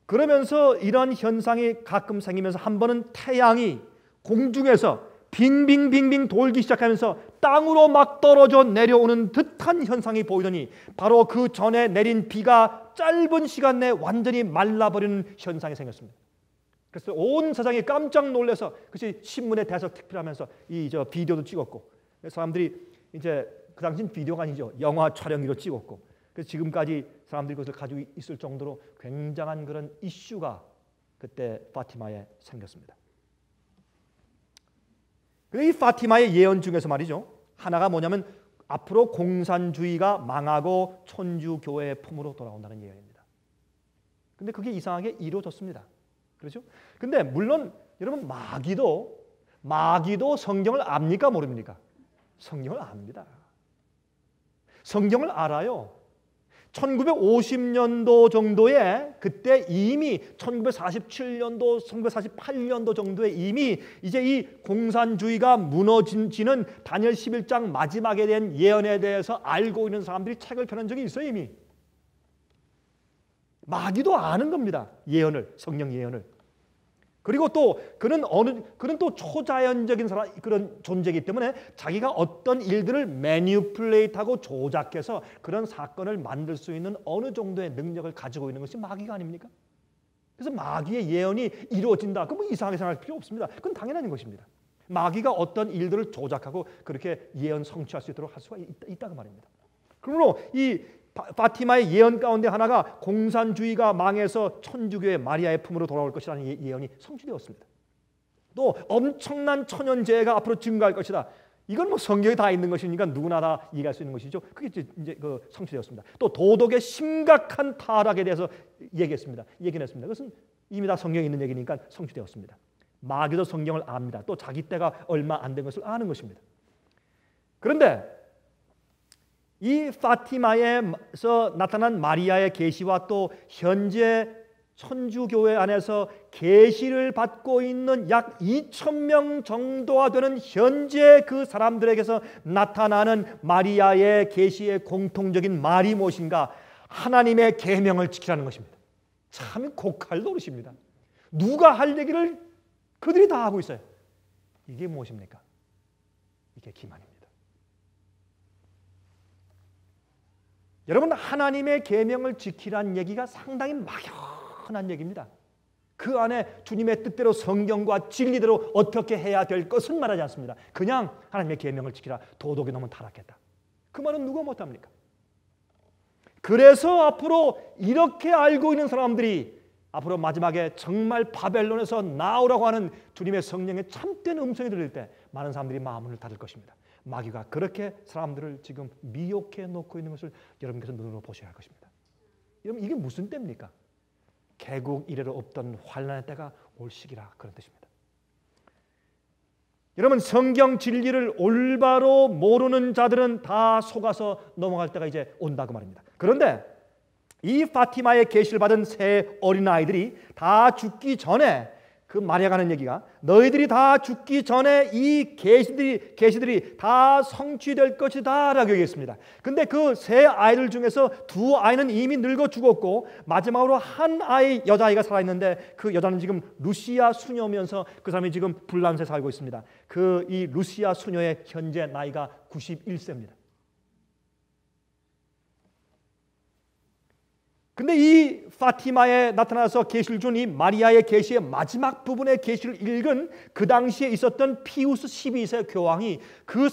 그러면서 이런 현상이 가끔 생기면서 한 번은 태양이 공중에서 빙빙빙빙 돌기 시작하면서 땅으로 막 떨어져 내려오는 듯한 현상이 보이더니 바로 그 전에 내린 비가 짧은 시간 내에 완전히 말라버리는 현상이 생겼습니다. 그래서 온 세상이 깜짝 놀라서 그것이 신문에 대서특필하면서 비디오도 찍었고 사람들이 이제 그 당시는 비디오가 아니죠. 영화 촬영기로 찍었고 그래서 지금까지 사람들이 그것을 가지고 있을 정도로 굉장한 그런 이슈가 그때 파티마에 생겼습니다. 이 파티마의 예언 중에서 말이죠. 하나가 뭐냐면 앞으로 공산주의가 망하고 천주교회의 품으로 돌아온다는 예언입니다. 근데 그게 이상하게 이루어졌습니다. 그렇죠? 근데 물론 여러분 마귀도 성경을 압니까 모릅니까? 성경을 압니다. 성경을 알아요. 1950년도 정도에 그때 이미 1947년도, 1948년도 정도에 이미 이제 이 공산주의가 무너지는 다니엘 11장 마지막에 대한 예언에 대해서 알고 있는 사람들이 책을 펴는 적이 있어요. 이미. 마귀도 아는 겁니다. 예언을, 성령 예언을. 그리고 또 그는 또 초자연적인 그런 존재이기 때문에 자기가 어떤 일들을 매니플레이트하고 조작해서 그런 사건을 만들 수 있는 어느 정도의 능력을 가지고 있는 것이 마귀가 아닙니까? 그래서 마귀의 예언이 이루어진다. 그럼 이상하게 생각할 필요 없습니다. 그건 당연한 것입니다. 마귀가 어떤 일들을 조작하고 그렇게 예언 성취할 수 있도록 할 수가 있다고 말입니다. 그러므로 이 파티마의 예언 가운데 하나가 공산주의가 망해서 천주교의 마리아의 품으로 돌아올 것이라는 예언이 성취되었습니다. 또 엄청난 천연재해가 앞으로 증가할 것이다. 이건 뭐 성경에 다 있는 것이니까 누구나 다 이해할 수 있는 것이죠. 그게 이제 성취되었습니다. 또 도덕의 심각한 타락에 대해서 얘기는 했습니다. 그것은 이미 다 성경에 있는 얘기니까 성취되었습니다. 마귀도 성경을 압니다. 또 자기 때가 얼마 안 된 것을 아는 것입니다. 그런데 이 파티마에서 나타난 마리아의 계시와 또 현재 천주교회 안에서 계시를 받고 있는 약 2,000명 정도가 되는 현재 그 사람들에게서 나타나는 마리아의 계시의 공통적인 말이 무엇인가? 하나님의 계명을 지키라는 것입니다. 참 고칼 노릇입니다. 누가 할 얘기를 그들이 다 하고 있어요. 이게 무엇입니까? 이게 기만입니다. 여러분 하나님의 계명을 지키라는 얘기가 상당히 막연한 얘기입니다. 그 안에 주님의 뜻대로 성경과 진리대로 어떻게 해야 될 것은 말하지 않습니다. 그냥 하나님의 계명을 지키라. 도덕이 너무 타락했다. 그 말은 누가 못합니까? 그래서 앞으로 이렇게 알고 있는 사람들이 앞으로 마지막에 정말 바벨론에서 나오라고 하는 주님의 성령의 참된 음성이 들릴 때 많은 사람들이 마음을 닫을 것입니다. 마귀가 그렇게 사람들을 지금 미혹해 놓고 있는 것을 여러분께서 눈으로 보셔야 할 것입니다. 여러분 이게 무슨 때입니까? 개국 이래로 없던 환난의 때가 올 시기라 그런 뜻입니다. 여러분 성경 진리를 올바로 모르는 자들은 다 속아서 넘어갈 때가 이제 온다고 말입니다. 그런데 이 파티마의 계시를 받은 세 어린아이들이 다 죽기 전에, 그 마리아가 하는 얘기가 너희들이 다 죽기 전에 이 계시들이 다 성취될 것이다 라고 얘기했습니다. 근데 그 세 아이들 중에서 두 아이는 이미 늙어 죽었고 마지막으로 한 아이, 여자아이가 살아있는데 그 여자는 지금 루시아 수녀면서 그 사람이 지금 불란서에 살고 있습니다. 그 이 루시아 수녀의 현재 나이가 91세입니다. 근데 이 파티마에 나타나서 계시를 준 이 마리아의 계시의 마지막 부분의 계시를 읽은 그 당시에 있었던 피우스 12세 교황이 그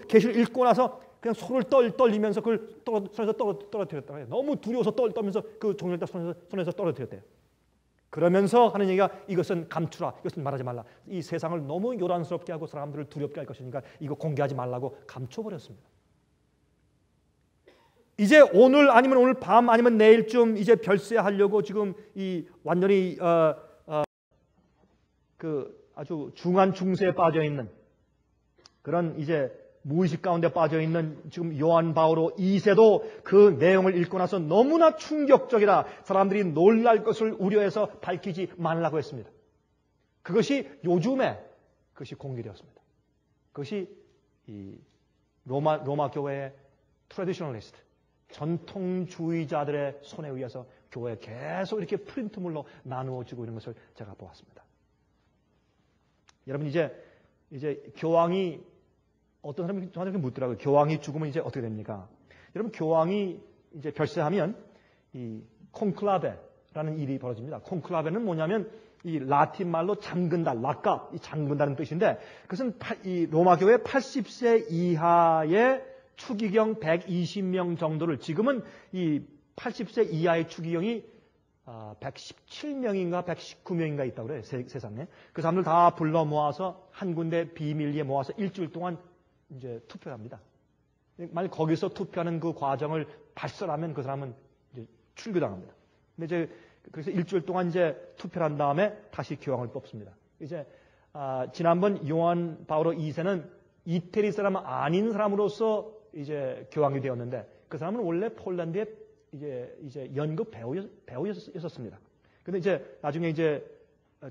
계시를 읽고 나서 그냥 손을 떨리면서 그걸 손에서 떨어뜨렸다. 너무 두려워서 떨면서 그 종이를 손에서 떨어뜨렸대요. 그러면서 하는 얘기가 이것은 감추라, 이것은 말하지 말라. 이 세상을 너무 요란스럽게 하고 사람들을 두렵게 할 것이니까 이거 공개하지 말라고 감춰버렸습니다. 이제 오늘 아니면 오늘 밤 아니면 내일쯤 이제 별세하려고 지금 이 완전히 그 아주 중한 중세에 빠져 있는 그런 이제 무의식 가운데 빠져 있는 지금 요한 바오로 2세도 그 내용을 읽고 나서 너무나 충격적이라 사람들이 놀랄 것을 우려해서 밝히지 말라고 했습니다. 그것이 요즘에 그것이 공개되었습니다. 그것이 이 로마 교회의 트래디셔널리스트, 전통주의자들의 손에 의해서 교회에 계속 이렇게 프린트물로 나누어지고 있는 것을 제가 보았습니다. 여러분 이제 교황이 어떤 사람이 저한테 묻더라고요. 교황이 죽으면 이제 어떻게 됩니까? 여러분 교황이 이제 별세하면 이 콘클라베라는 일이 벌어집니다. 콘클라베는 뭐냐면 이 라틴 말로 잠근다, 락갑, 이 잠근다는 뜻인데 그것은 이 로마 교회 80세 이하의 추기경 120명 정도를 지금은 이 80세 이하의 추기경이 117명인가 119명인가 있다고 그래요. 세상에. 그 사람들 다 불러 모아서 한 군데 비밀리에 모아서 일주일 동안 이제 투표를 합니다. 만약 거기서 투표하는 그 과정을 발설하면 그 사람은 이제 출교당합니다. 근데 이제 그래서 일주일 동안 이제 투표를 한 다음에 다시 교황을 뽑습니다. 이제 지난번 요한 바오로 2세는 이태리 사람 아닌 사람으로서 이제 교황이 되었는데 그 사람은 원래 폴란드의 이제 연극 배우였었습니다. 근데 이제 나중에 이제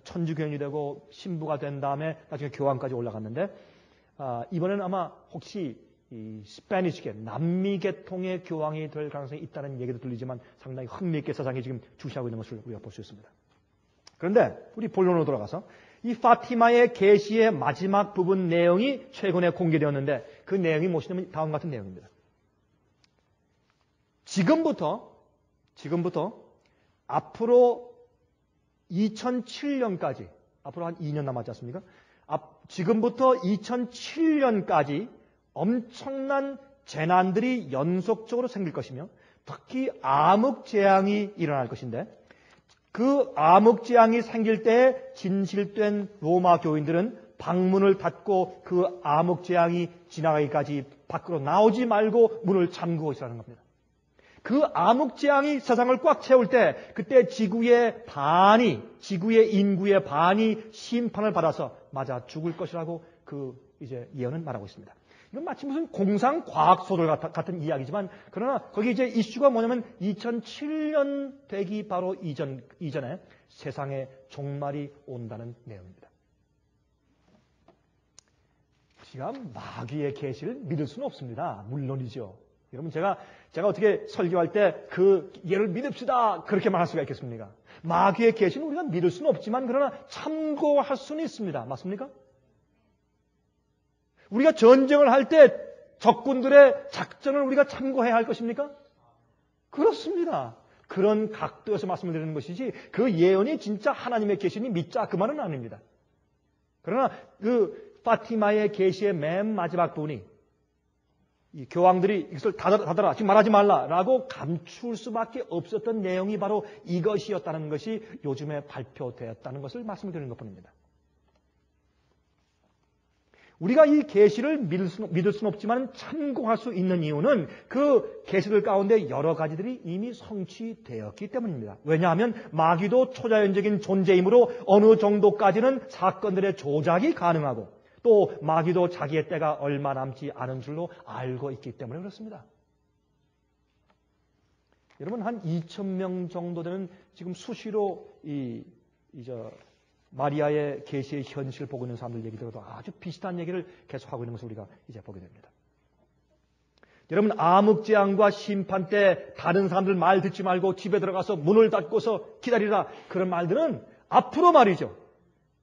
천주교인이 되고 신부가 된 다음에 나중에 교황까지 올라갔는데 이번에는 아마 혹시 이 스페니시계 남미 계통의 교황이 될 가능성이 있다는 얘기도 들리지만 상당히 흥미있게 세상이 지금 주시하고 있는 것을 우리가 볼 수 있습니다. 그런데 우리 본론으로 돌아가서 이 파티마의 계시의 마지막 부분 내용이 최근에 공개되었는데 그 내용이 무엇이냐면 다음 같은 내용입니다. 지금부터 앞으로 2007년까지 앞으로 한 2년 남았지 않습니까? 지금부터 2007년까지 엄청난 재난들이 연속적으로 생길 것이며 특히 암흑재앙이 일어날 것인데 그 암흑재앙이 생길 때 진실된 로마 교인들은 방문을 닫고 그 암흑재앙이 지나가기까지 밖으로 나오지 말고 문을 잠그고 있으라는 겁니다. 그 암흑재앙이 세상을 꽉 채울 때 그때 지구의 인구의 반이 심판을 받아서 맞아 죽을 것이라고 그 이제 예언은 말하고 있습니다. 이건 마치 무슨 공상 과학 소설 같은 이야기지만 그러나 거기 이제 이슈가 뭐냐면 2007년 되기 바로 이전에 세상에 종말이 온다는 내용입니다. 우리가 마귀의 계시를 믿을 수는 없습니다. 물론이죠. 여러분 제가 어떻게 설교할 때 그 예를 믿읍시다 그렇게 말할 수가 있겠습니까? 마귀의 계시는 우리가 믿을 수는 없지만 그러나 참고할 수는 있습니다. 맞습니까? 우리가 전쟁을 할 때 적군들의 작전을 우리가 참고해야 할 것입니까? 그렇습니다. 그런 각도에서 말씀을 드리는 것이지 그 예언이 진짜 하나님의 계시니 믿자 그 말은 아닙니다. 그러나 그 파티마의 계시의 맨 마지막 부분이 이 교황들이 이것을 닫아라, 지금 말하지 말라라고 감출 수밖에 없었던 내용이 바로 이것이었다는 것이 요즘에 발표되었다는 것을 말씀드리는 것뿐입니다. 우리가 이 계시를 믿을 수는 없지만 참고할 수 있는 이유는 그 계시들 가운데 여러 가지들이 이미 성취되었기 때문입니다. 왜냐하면 마귀도 초자연적인 존재이므로 어느 정도까지는 사건들의 조작이 가능하고 또 마귀도 자기의 때가 얼마 남지 않은 줄로 알고 있기 때문에 그렇습니다. 여러분 한 2,000명 정도 되는 지금 수시로 마리아의 계시의 현실을 보고 있는 사람들 얘기 들어도 아주 비슷한 얘기를 계속하고 있는 것을 우리가 이제 보게 됩니다. 여러분 암흑재앙과 심판 때 다른 사람들 말 듣지 말고 집에 들어가서 문을 닫고서 기다리라, 그런 말들은 앞으로 말이죠.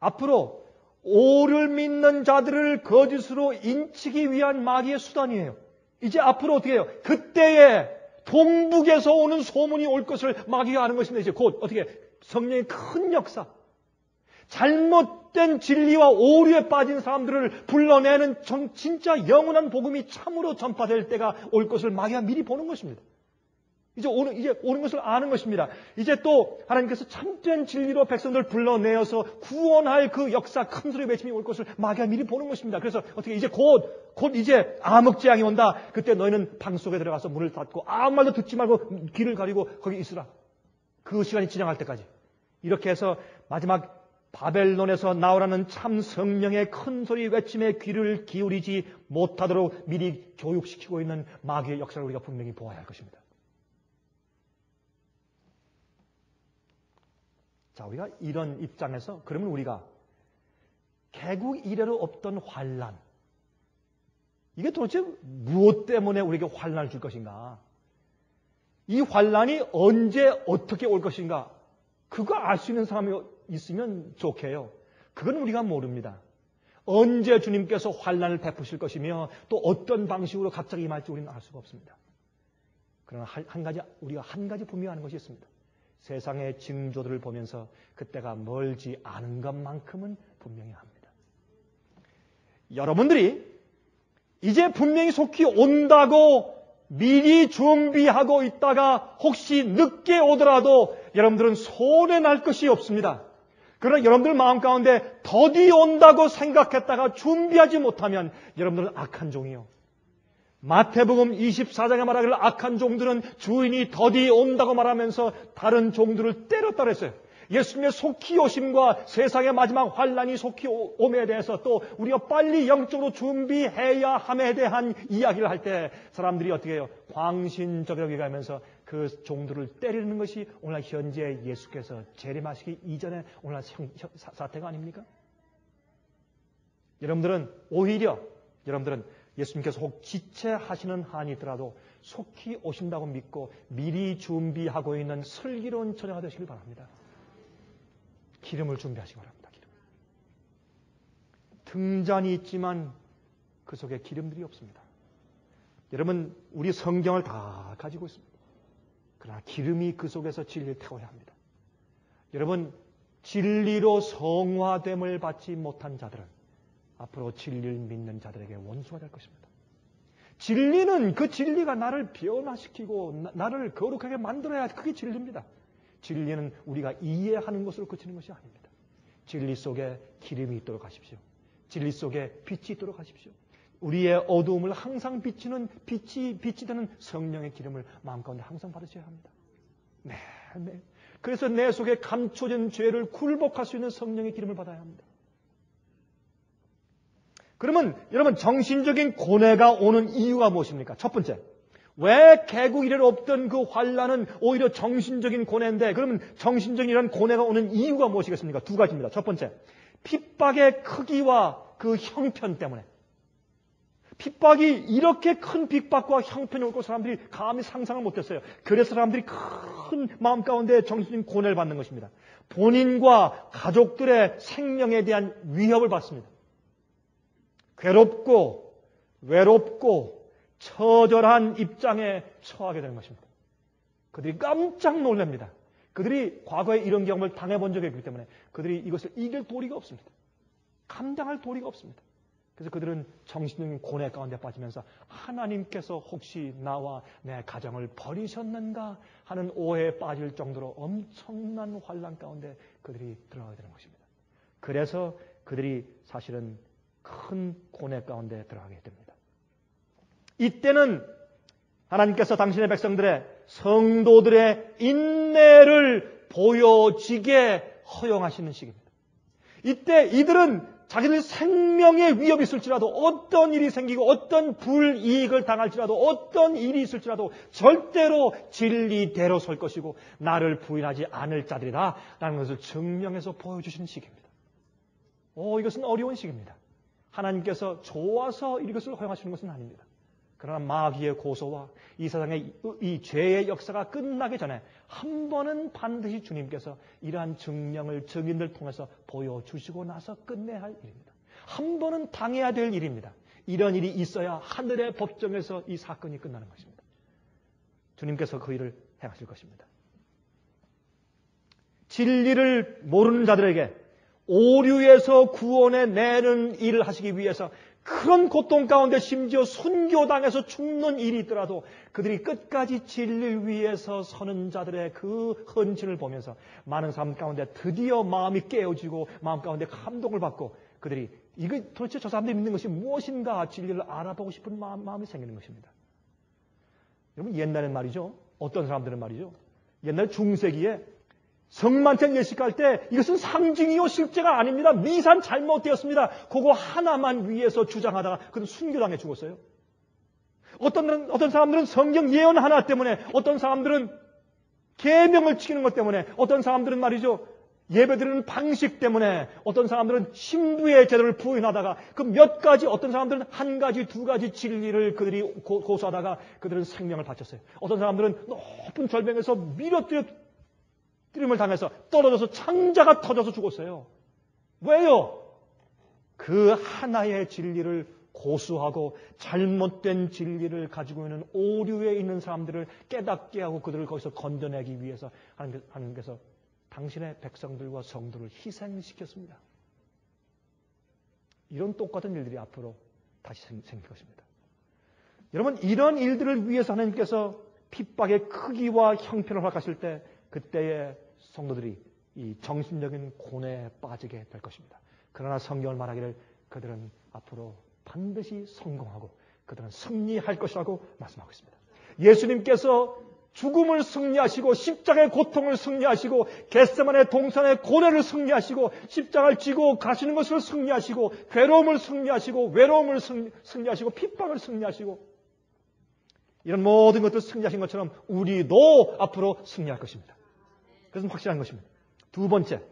앞으로 오를 믿는 자들을 거짓으로 인치기 위한 마귀의 수단이에요. 이제 앞으로 어떻게 해요? 그때에 동북에서 오는 소문이 올 것을 마귀가 아는 것입니다. 이제 곧 어떻게 성령의 큰 역사, 잘못된 진리와 오류에 빠진 사람들을 불러내는 진짜 영원한 복음이 참으로 전파될 때가 올 것을 마귀가 미리 보는 것입니다. 이제 오는 것을 아는 것입니다. 이제 또 하나님께서 참된 진리로 백성들을 불러내어서 구원할 그 역사, 큰 소리 외침이 올 것을 마귀가 미리 보는 것입니다. 그래서 어떻게 이제 곧 이제 암흑재앙이 온다. 그때 너희는 방 속에 들어가서 문을 닫고 아무 말도 듣지 말고 귀를 가리고 거기 있으라. 그 시간이 지나갈 때까지. 이렇게 해서 마지막 바벨론에서 나오라는 참 성령의 큰 소리 외침에 귀를 기울이지 못하도록 미리 교육시키고 있는 마귀의 역사를 우리가 분명히 보아야 할 것입니다. 자, 우리가 이런 입장에서 그러면 우리가 개국 이래로 없던 환난, 이게 도대체 무엇 때문에 우리에게 환난을 줄 것인가? 이 환난이 언제 어떻게 올 것인가? 그거 알 수 있는 사람이 있으면 좋게요. 그건 우리가 모릅니다. 언제 주님께서 환난을 베푸실 것이며 또 어떤 방식으로 갑자기 임할지 우리는 알 수가 없습니다. 그러나 우리가 한 가지 분명히 아는 것이 있습니다. 세상의 징조들을 보면서 그때가 멀지 않은 것만큼은 분명히 합니다. 여러분들이 이제 분명히 속히 온다고 미리 준비하고 있다가 혹시 늦게 오더라도 여러분들은 손해날 것이 없습니다. 그러나 여러분들 마음 가운데 더디 온다고 생각했다가 준비하지 못하면 여러분들은 악한 종이요. 마태복음 24장에 말하기를 악한 종들은 주인이 더디 온다고 말하면서 다른 종들을 때렸다 그랬어요. 예수님의 속히 오심과 세상의 마지막 환난이 속히 오음에 대해서 또 우리가 빨리 영적으로 준비해야 함에 대한 이야기를 할 때 사람들이 어떻게 해요? 광신저격에 가면서 그 종들을 때리는 것이 오늘 현재 예수께서 재림하시기 이전에 오늘 사태가 아닙니까? 여러분들은 오히려 예수님께서 혹 지체하시는 한이 있더라도 속히 오신다고 믿고 미리 준비하고 있는 슬기로운 처녀가 되시길 바랍니다. 기름을 준비하시기 바랍니다. 기름. 등잔이 있지만 그 속에 기름들이 없습니다. 여러분, 우리 성경을 다 가지고 있습니다. 그러나 기름이 그 속에서 진리를 태워야 합니다. 여러분, 진리로 성화됨을 받지 못한 자들은 앞으로 진리를 믿는 자들에게 원수가 될 것입니다. 진리는 그 진리가 나를 변화시키고 나를 거룩하게 만들어야 그게 진리입니다. 진리는 우리가 이해하는 것으로 그치는 것이 아닙니다. 진리 속에 기름이 있도록 하십시오. 진리 속에 빛이 있도록 하십시오. 우리의 어두움을 항상 비치는 빛이 되는 성령의 기름을 마음가운데 항상 받으셔야 합니다. 네. 그래서 내 속에 감춰진 죄를 굴복할 수 있는 성령의 기름을 받아야 합니다. 그러면 여러분, 정신적인 고뇌가 오는 이유가 무엇입니까? 첫 번째, 왜 개국 이래로 없던 그 환난은 오히려 정신적인 고뇌인데, 그러면 정신적인 이런 고뇌가 오는 이유가 무엇이겠습니까? 두 가지입니다. 첫 번째, 핍박의 크기와 그 형편 때문에. 핍박이 이렇게 큰 핍박과 형편이 올 것 사람들이 감히 상상을 못했어요. 그래서 사람들이 큰 마음 가운데 정신적인 고뇌를 받는 것입니다. 본인과 가족들의 생명에 대한 위협을 받습니다. 괴롭고 외롭고 처절한 입장에 처하게 되는 것입니다. 그들이 깜짝 놀랍니다. 그들이 과거에 이런 경험을 당해본 적이 있기 때문에 그들이 이것을 이길 도리가 없습니다. 감당할 도리가 없습니다. 그래서 그들은 정신적인 고뇌 가운데 빠지면서 하나님께서 혹시 나와 내 가정을 버리셨는가 하는 오해에 빠질 정도로 엄청난 환난 가운데 그들이 들어가게 되는 것입니다. 그래서 그들이 사실은 큰 고뇌 가운데 들어가게 됩니다. 이때는 하나님께서 당신의 백성들의 성도들의 인내를 보여지게 허용하시는 시기입니다. 이때 이들은 자기들 생명의 위협이 있을지라도, 어떤 일이 생기고 어떤 불이익을 당할지라도, 어떤 일이 있을지라도 절대로 진리대로 설 것이고 나를 부인하지 않을 자들이다 라는 것을 증명해서 보여주시는 시기입니다. 이것은 어려운 시기입니다. 하나님께서 좋아서 이것을 허용하시는 것은 아닙니다. 그러나 마귀의 고소와 이 세상의 이 죄의 역사가 끝나기 전에 한 번은 반드시 주님께서 이러한 증명을 증인들 통해서 보여주시고 나서 끝내야 할 일입니다. 한 번은 당해야 될 일입니다. 이런 일이 있어야 하늘의 법정에서 이 사건이 끝나는 것입니다. 주님께서 그 일을 행하실 것입니다. 진리를 모르는 자들에게 오류에서 구원해 내는 일을 하시기 위해서 그런 고통 가운데 심지어 순교당해서 죽는 일이 있더라도 그들이 끝까지 진리를 위해서 서는 자들의 그 헌신을 보면서 많은 사람 가운데 드디어 마음이 깨어지고 마음 가운데 감동을 받고 그들이 이거 도대체 저 사람들이 믿는 것이 무엇인가 진리를 알아보고 싶은 마음이 생기는 것입니다. 여러분 옛날엔 말이죠. 어떤 사람들은 말이죠. 옛날 중세기에 성만찬 예식할 때 이것은 상징이요 실제가 아닙니다. 미산 잘못되었습니다. 그거 하나만 위해서 주장하다가 그는 순교당해 죽었어요. 어떤 사람들은 성경 예언 하나 때문에, 어떤 사람들은 계명을 지키는 것 때문에, 어떤 사람들은 말이죠 예배드리는 방식 때문에, 어떤 사람들은 신부의 제도를 부인하다가 그 몇 가지, 어떤 사람들은 한 가지 두 가지 진리를 그들이 고수하다가 그들은 생명을 바쳤어요. 어떤 사람들은 높은 절벽에서 뜨림을 당해서 떨어져서 창자가 터져서 죽었어요. 왜요? 그 하나의 진리를 고수하고 잘못된 진리를 가지고 있는 오류에 있는 사람들을 깨닫게 하고 그들을 거기서 건져내기 위해서 하나님께서 당신의 백성들과 성도를 희생시켰습니다. 이런 똑같은 일들이 앞으로 다시 생길 것입니다. 여러분 이런 일들을 위해서 하나님께서 핍박의 크기와 형편을 허락하실 때 그때의 성도들이 이 정신적인 고뇌에 빠지게 될 것입니다. 그러나 성경을 말하기를 그들은 앞으로 반드시 성공하고 그들은 승리할 것이라고 말씀하고 있습니다. 예수님께서 죽음을 승리하시고 십자가의 고통을 승리하시고 겟세마네 동산의 고뇌를 승리하시고 십자가를 지고 가시는 것을 승리하시고 괴로움을 승리하시고 외로움을 승리하시고 핍박을 승리하시고 이런 모든 것들을 승리하신 것처럼 우리도 앞으로 승리할 것입니다. 그것은 확실한 것입니다. 두 번째,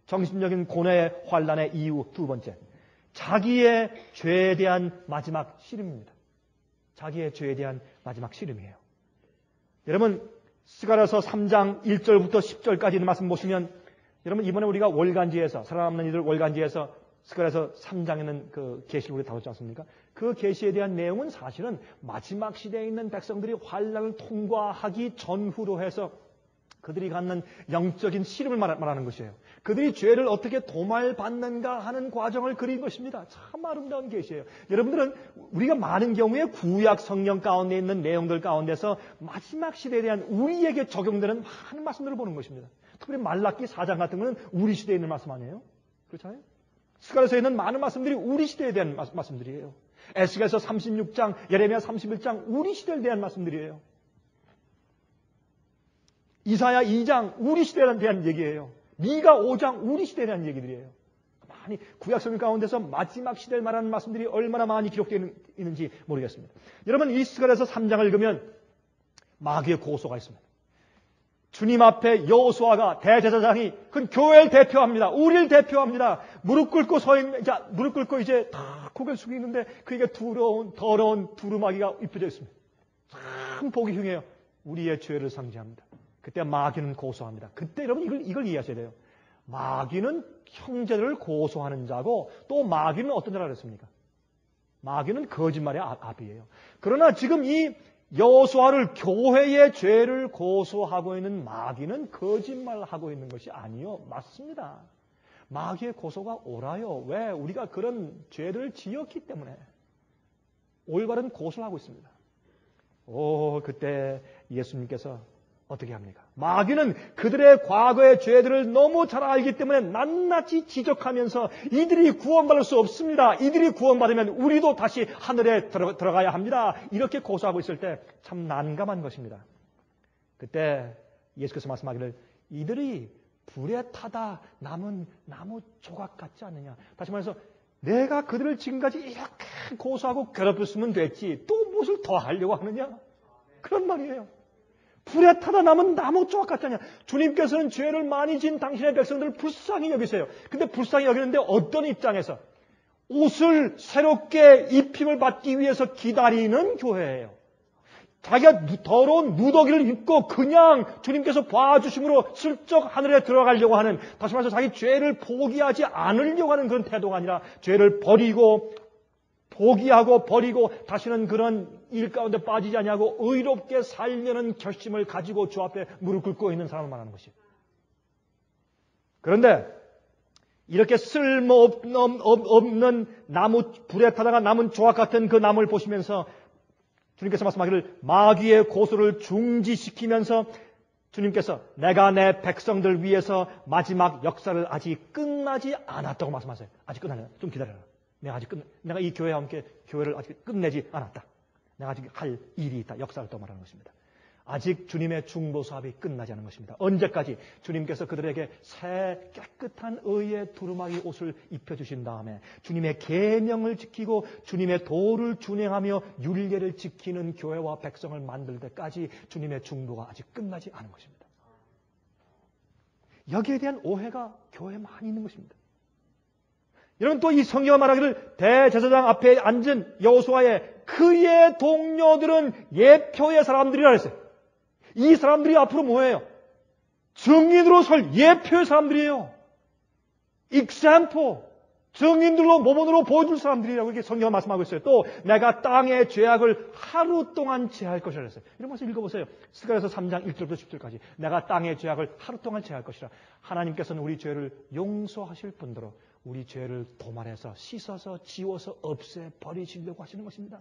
정신적인 고뇌의 환난의 이유 두 번째, 자기의 죄에 대한 마지막 씨름입니다. 자기의 죄에 대한 마지막 씨름이에요. 여러분 스가랴서 3장 1절부터 10절까지 있는 말씀 보시면 여러분 이번에 우리가 월간지에서 살아남는 이들 월간지에서 스가랴서 3장에는 그 계시를 우리가 다뤘지 않습니까? 그 계시에 대한 내용은 사실은 마지막 시대에 있는 백성들이 환난을 통과하기 전후로 해서 그들이 갖는 영적인 씨름을 말하는 것이에요. 그들이 죄를 어떻게 도말받는가 하는 과정을 그린 것입니다. 참 아름다운 계시예요. 여러분들은 우리가 많은 경우에 구약 성경 가운데 있는 내용들 가운데서 마지막 시대에 대한 우리에게 적용되는 많은 말씀들을 보는 것입니다. 특별히 말라기 4장 같은 것은 우리 시대에 있는 말씀 아니에요? 그렇잖아요? 스가랴서에 있는 많은 말씀들이 우리 시대에 대한 말씀들이에요. 에스겔서 36장, 예레미야 31장 우리 시대에 대한 말씀들이에요. 이사야 2장 우리 시대에 대한 얘기예요. 미가 5장 우리 시대에 대한 얘기들이에요. 많이 구약성경 가운데서 마지막 시대를 말하는 말씀들이 얼마나 많이 기록되어 있는지 모르겠습니다. 여러분 이 스가랴서 3장을 읽으면 마귀의 고소가 있습니다. 주님 앞에 여호수아가 대제사장이 그 교회를 대표합니다. 우리를 대표합니다. 무릎 꿇고 무릎 꿇고 이제 다 고개를 숙이고 있는데 그에게 더러운 두루마기가 입혀져 있습니다. 참 보기 흉해요. 우리의 죄를 상징합니다. 그때 마귀는 고소합니다. 그때 여러분 이걸 이해하셔야 돼요. 마귀는 형제들을 고소하는 자고 또 마귀는 어떤 자라 그랬습니까? 마귀는 거짓말의 아비예요. 그러나 지금 이 여호수아를 교회의 죄를 고소하고 있는 마귀는 거짓말하고 있는 것이 아니요. 맞습니다. 마귀의 고소가 옳아요. 왜? 우리가 그런 죄를 지었기 때문에 올바른 고소를 하고 있습니다. 그때 예수님께서 어떻게 합니까? 마귀는 그들의 과거의 죄들을 너무 잘 알기 때문에 낱낱이 지적하면서 이들이 구원받을 수 없습니다. 이들이 구원받으면 우리도 다시 하늘에 들어가야 합니다. 이렇게 고소하고 있을 때 참 난감한 것입니다. 그때 예수께서 말씀하기를 이들이 불에 타다 남은 나무 조각 같지 않느냐. 다시 말해서 내가 그들을 지금까지 이렇게 고소하고 괴롭혔으면 됐지 또 무엇을 더 하려고 하느냐? 그런 말이에요. 불에 타다 남은 나무 조각 같잖냐. 주님께서는 죄를 많이 지은 당신의 백성들을 불쌍히 여기세요. 근데 불쌍히 여기는데 어떤 입장에서? 옷을 새롭게 입힘을 받기 위해서 기다리는 교회예요. 자기가 더러운 누더기를 입고 그냥 주님께서 봐주심으로 슬쩍 하늘에 들어가려고 하는, 다시 말해서 자기 죄를 포기하지 않으려고 하는 그런 태도가 아니라 죄를 버리고 포기하고 버리고 다시는 그런 일 가운데 빠지지 않냐고 의롭게 살려는 결심을 가지고 주 앞에 무릎 꿇고 있는 사람을 말하는 것이에요. 그런데 이렇게 쓸모없는 나무, 불에 타다가 남은 조각 같은 그 나무를 보시면서 주님께서 말씀하기를 마귀의 고소를 중지시키면서 주님께서 내가 내 백성들 위해서 마지막 역사를 아직 끝나지 않았다고 말씀하세요. 아직 끝나냐? 좀 기다려라. 내가 이 교회와 함께 교회를 아직 끝내지 않았다. 내가 아직 할 일이 있다. 역사를 또 말하는 것입니다. 아직 주님의 중보 사업이 끝나지 않은 것입니다. 언제까지? 주님께서 그들에게 새 깨끗한 의의 두루마기 옷을 입혀주신 다음에 주님의 계명을 지키고 주님의 도를 준행하며 율례를 지키는 교회와 백성을 만들 때까지 주님의 중보가 아직 끝나지 않은 것입니다. 여기에 대한 오해가 교회에 많이 있는 것입니다. 여러분, 또 이 성경이 말하기를 대제사장 앞에 앉은 여호수아의 그의 동료들은 예표의 사람들이라 했어요. 이 사람들이 앞으로 뭐예요? 증인으로 설 예표의 사람들이에요. example. 증인들로 모범으로 보여줄 사람들이라고 이렇게 성경은 말씀하고 있어요. 또 내가 땅의 죄악을 하루 동안 제할 것이라 했어요. 이런 말씀 읽어보세요. 스가랴서 3장 1절부터 10절까지. 내가 땅의 죄악을 하루 동안 제할 것이라. 하나님께서는 우리 죄를 용서하실 뿐더러 우리 죄를 도말해서 씻어서 지워서 없애버리시려고 하시는 것입니다.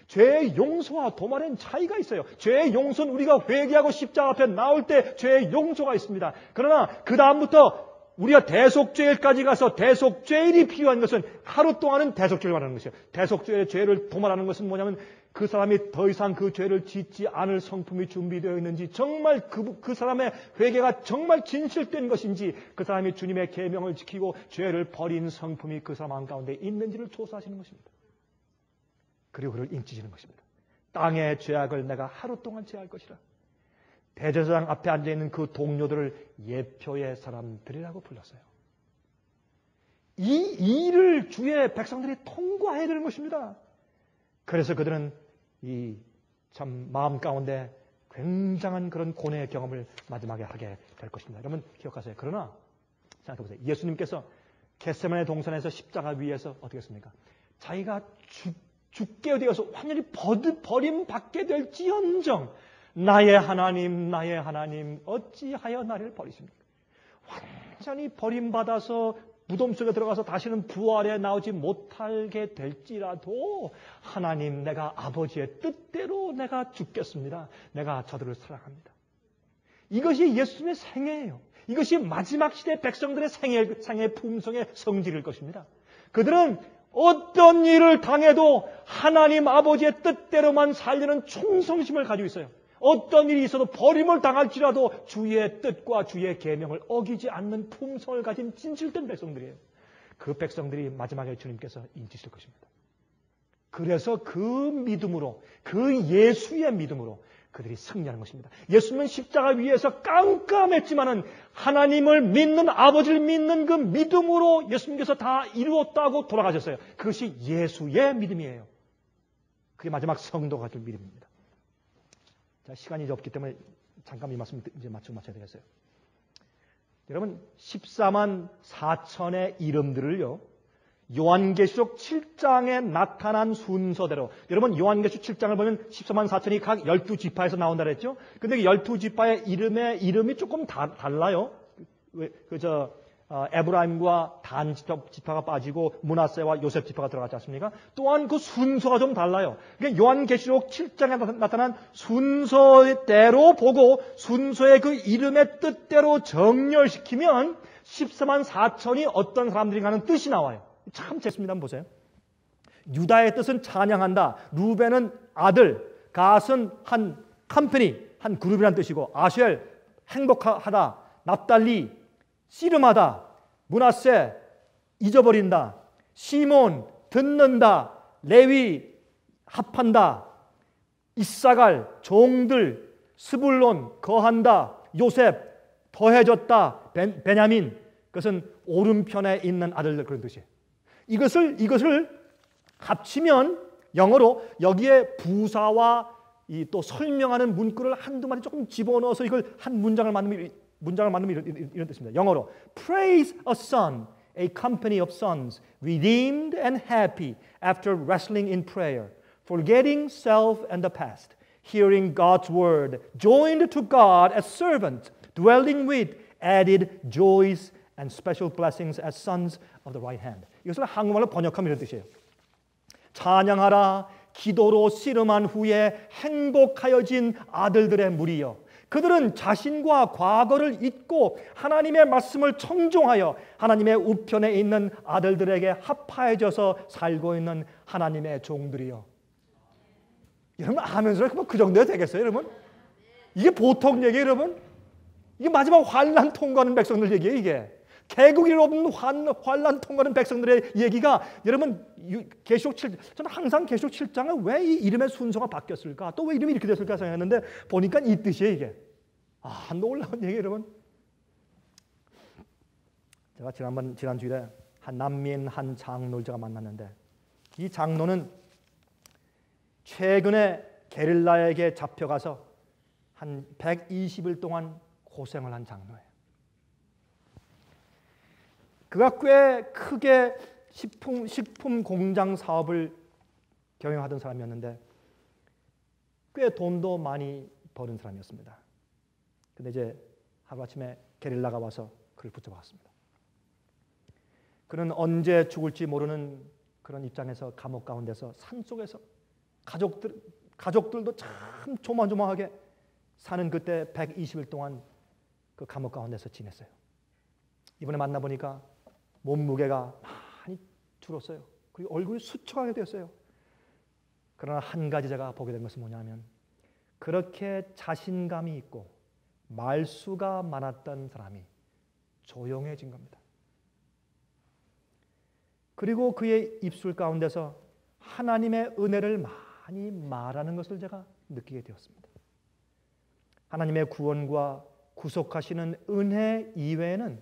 죄의 용서와 도말에는 차이가 있어요. 죄의 용서는 우리가 회개하고 십자가 앞에 나올 때 죄의 용서가 있습니다. 그러나 그 다음부터 우리가 대속죄일까지 가서 대속죄일이 필요한 것은 하루 동안은 대속죄를 말하는 것이에요. 대속죄의 죄를 도말하는 것은 뭐냐면 그 사람이 더 이상 그 죄를 짓지 않을 성품이 준비되어 있는지, 정말 그 사람의 회개가 정말 진실된 것인지, 그 사람이 주님의 계명을 지키고 죄를 버린 성품이 그 사람 가운데 있는지를 조사하시는 것입니다. 그리고 그를 인치시는 것입니다. 땅의 죄악을 내가 하루 동안 제할 것이라. 대제사장 앞에 앉아있는 그 동료들을 예표의 사람들이라고 불렀어요. 이 일을 주의 백성들이 통과해야 되는 것입니다. 그래서 그들은 이 참 마음 가운데 굉장한 그런 고뇌의 경험을 마지막에 하게 될 것입니다. 여러분 기억하세요. 그러나 생각해보세요. 예수님께서 겟세마네 동산에서 십자가 위에서 어떻게 했습니까? 자기가 죽게 되어서 완전히 버림받게 될지언정 나의 하나님 어찌하여 나를 버리십니까? 완전히 버림받아서 무덤 속에 들어가서 다시는 부활에 나오지 못하게 될지라도 하나님, 내가 아버지의 뜻대로 내가 죽겠습니다. 내가 저들을 사랑합니다. 이것이 예수님의 생애예요. 이것이 마지막 시대 백성들의 생애 품성의 성질일 것입니다. 그들은 어떤 일을 당해도 하나님 아버지의 뜻대로만 살려는 충성심을 가지고 있어요. 어떤 일이 있어도 버림을 당할지라도 주의 뜻과 주의 계명을 어기지 않는 품성을 가진 진실된 백성들이에요. 그 백성들이 마지막에 주님께서 인치실 것입니다. 그래서 그 믿음으로, 그 예수의 믿음으로 그들이 승리하는 것입니다. 예수님은 십자가 위에서 깜깜했지만은 하나님을 믿는, 아버지를 믿는 그 믿음으로 예수님께서 다 이루었다고 돌아가셨어요. 그것이 예수의 믿음이에요. 그게 마지막 성도가 가질 믿음입니다. 자, 시간이 이제 없기 때문에 잠깐 이 말씀 이제 맞춰야 되겠어요. 여러분, 14만 4천의 이름들을요, 요한계시록 7장에 나타난 순서대로, 여러분 요한계시록 7장을 보면 14만 4천이 각 12지파에서 나온다 그랬죠? 근데 그 12지파의 이름이 조금 달라요. 에브라임과 단 지파가 빠지고 므낫세와 요셉 지파가 들어갔지 않습니까? 또한 그 순서가 좀 달라요. 그러니까 요한계시록 7장에 나타난 순서대로 보고 순서의 그 이름의 뜻대로 정렬시키면 14만 4천이 어떤 사람들인가 하는 뜻이 나와요. 참 재밌습니다. 한번 보세요. 유다의 뜻은 찬양한다. 루벤은 아들, 갓은 한 컴퍼니, 한 그룹이라는 뜻이고, 아셀 행복하다, 납달리 씨름하다, 므낫세 잊어버린다, 시몬 듣는다, 레위 합한다, 이사갈 종들, 스불론 거한다, 요셉 더해졌다, 베냐민 그것은 오른편에 있는 아들들 그런 뜻이에요. 이것을 합치면 영어로 여기에 부사와 이 또 설명하는 문구를 한두 마디 조금 집어넣어서 이걸 한 문장을 만들면 이런 뜻입니다. 영어로 Praise a son, a company of sons, redeemed and happy after wrestling in prayer, forgetting self and the past, hearing God's word, joined to God as servants, dwelling with added joys and special blessings as sons of the right hand. 이것을 한국말로 번역하면 이런 뜻이에요. 찬양하라, 기도로 씨름한 후에 행복하여진 아들들의 무리여. 그들은 자신과 과거를 잊고 하나님의 말씀을 청종하여 하나님의 우편에 있는 아들들에게 합하여져서 살고 있는 하나님의 종들이여. 여러분 하면서 그 정도야 되겠어요, 여러분? 이게 보통 얘기예요, 여러분? 이게 마지막 환난 통과하는 백성들 얘기예요, 이게. 개국일 없는 환난 통과하는 백성들의 얘기가 여러분 계시록 7, 저는 항상 계시록 7장은 왜 이 이름의 순서가 바뀌었을까? 또 왜 이름이 이렇게 됐을까 생각했는데 보니까 이 뜻이에요, 이게. 아, 놀라운 얘기 여러분. 제가 지난주일에 한 난민 한 장로를 제가 만났는데 이 장로는 최근에 게릴라에게 잡혀가서 한 120일 동안 고생을 한 장로예요. 그가 꽤 크게 식품 공장 사업을 경영하던 사람이었는데 꽤 돈도 많이 버는 사람이었습니다. 근데 이제 하루아침에 게릴라가 와서 그를 붙잡았습니다. 그는 언제 죽을지 모르는 그런 입장에서 감옥 가운데서 산속에서 가족들도 참 조마조마하게 사는 그때 120일 동안 그 감옥 가운데서 지냈어요. 이번에 만나보니까 몸무게가 많이 줄었어요. 그리고 얼굴이 수척하게 되었어요. 그러나 한 가지 제가 보게 된 것은 뭐냐면 그렇게 자신감이 있고 말수가 많았던 사람이 조용해진 겁니다. 그리고 그의 입술 가운데서 하나님의 은혜를 많이 말하는 것을 제가 느끼게 되었습니다. 하나님의 구원과 구속하시는 은혜 이외에는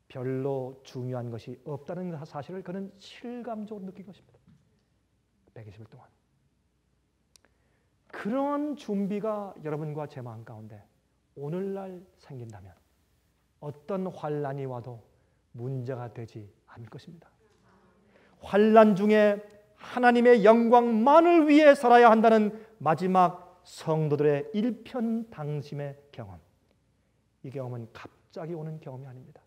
별로 중요한 것이 없다는 사실을 그는 실감적으로 느낀 것입니다. 120일 동안. 그런 준비가 여러분과 제 마음 가운데 오늘날 생긴다면 어떤 환난이 와도 문제가 되지 않을 것입니다. 환난 중에 하나님의 영광만을 위해 살아야 한다는 마지막 성도들의 일편단심의 경험. 이 경험은 갑자기 오는 경험이 아닙니다.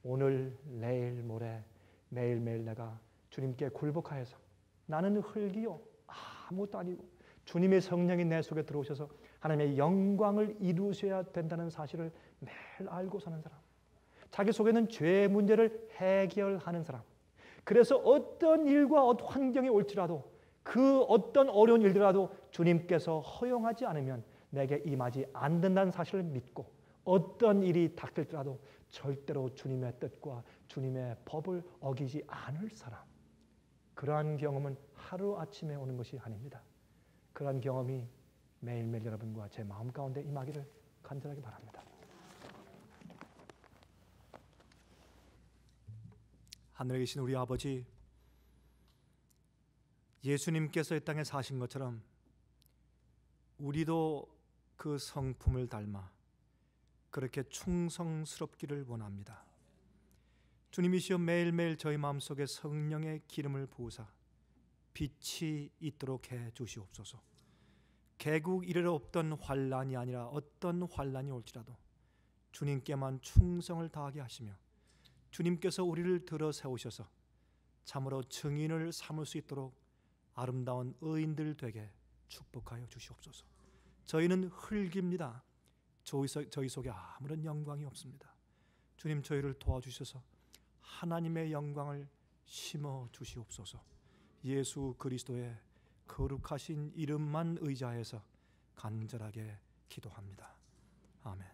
오늘, 내일, 모레, 매일매일 내가 주님께 굴복하여서 나는 흙이요 아무것도 아니고 주님의 성령이 내 속에 들어오셔서 하나님의 영광을 이루셔야 된다는 사실을 매일 알고 사는 사람, 자기 속에는 죄의 문제를 해결하는 사람, 그래서 어떤 일과 어떤 환경이 올지라도 그 어떤 어려운 일들이라도 주님께서 허용하지 않으면 내게 임하지 않는다는 사실을 믿고 어떤 일이 닥칠지라도 절대로 주님의 뜻과 주님의 법을 어기지 않을 사람, 그러한 경험은 하루아침에 오는 것이 아닙니다. 그러한 경험이 매일매일 여러분과 제 마음 가운데 임하기를 간절하게 바랍니다. 하늘에 계신 우리 아버지, 예수님께서 이 땅에 사신 것처럼 우리도 그 성품을 닮아 그렇게 충성스럽기를 원합니다. 주님이시여 매일매일 저희 마음속에 성령의 기름을 부으사 빛이 있도록 해 주시옵소서. 개국 이래로 없던 환난이 아니라 어떤 환난이 올지라도 주님께만 충성을 다하게 하시며 주님께서 우리를 들어 세우셔서 참으로 증인을 삼을 수 있도록 아름다운 의인들 되게 축복하여 주시옵소서. 저희는 흙입니다. 저희 속에 아무런 영광이 없습니다. 주님 저희를 도와주셔서 하나님의 영광을 심어 주시옵소서. 예수 그리스도의 거룩하신 이름만 의지하여서 간절하게 기도합니다. 아멘.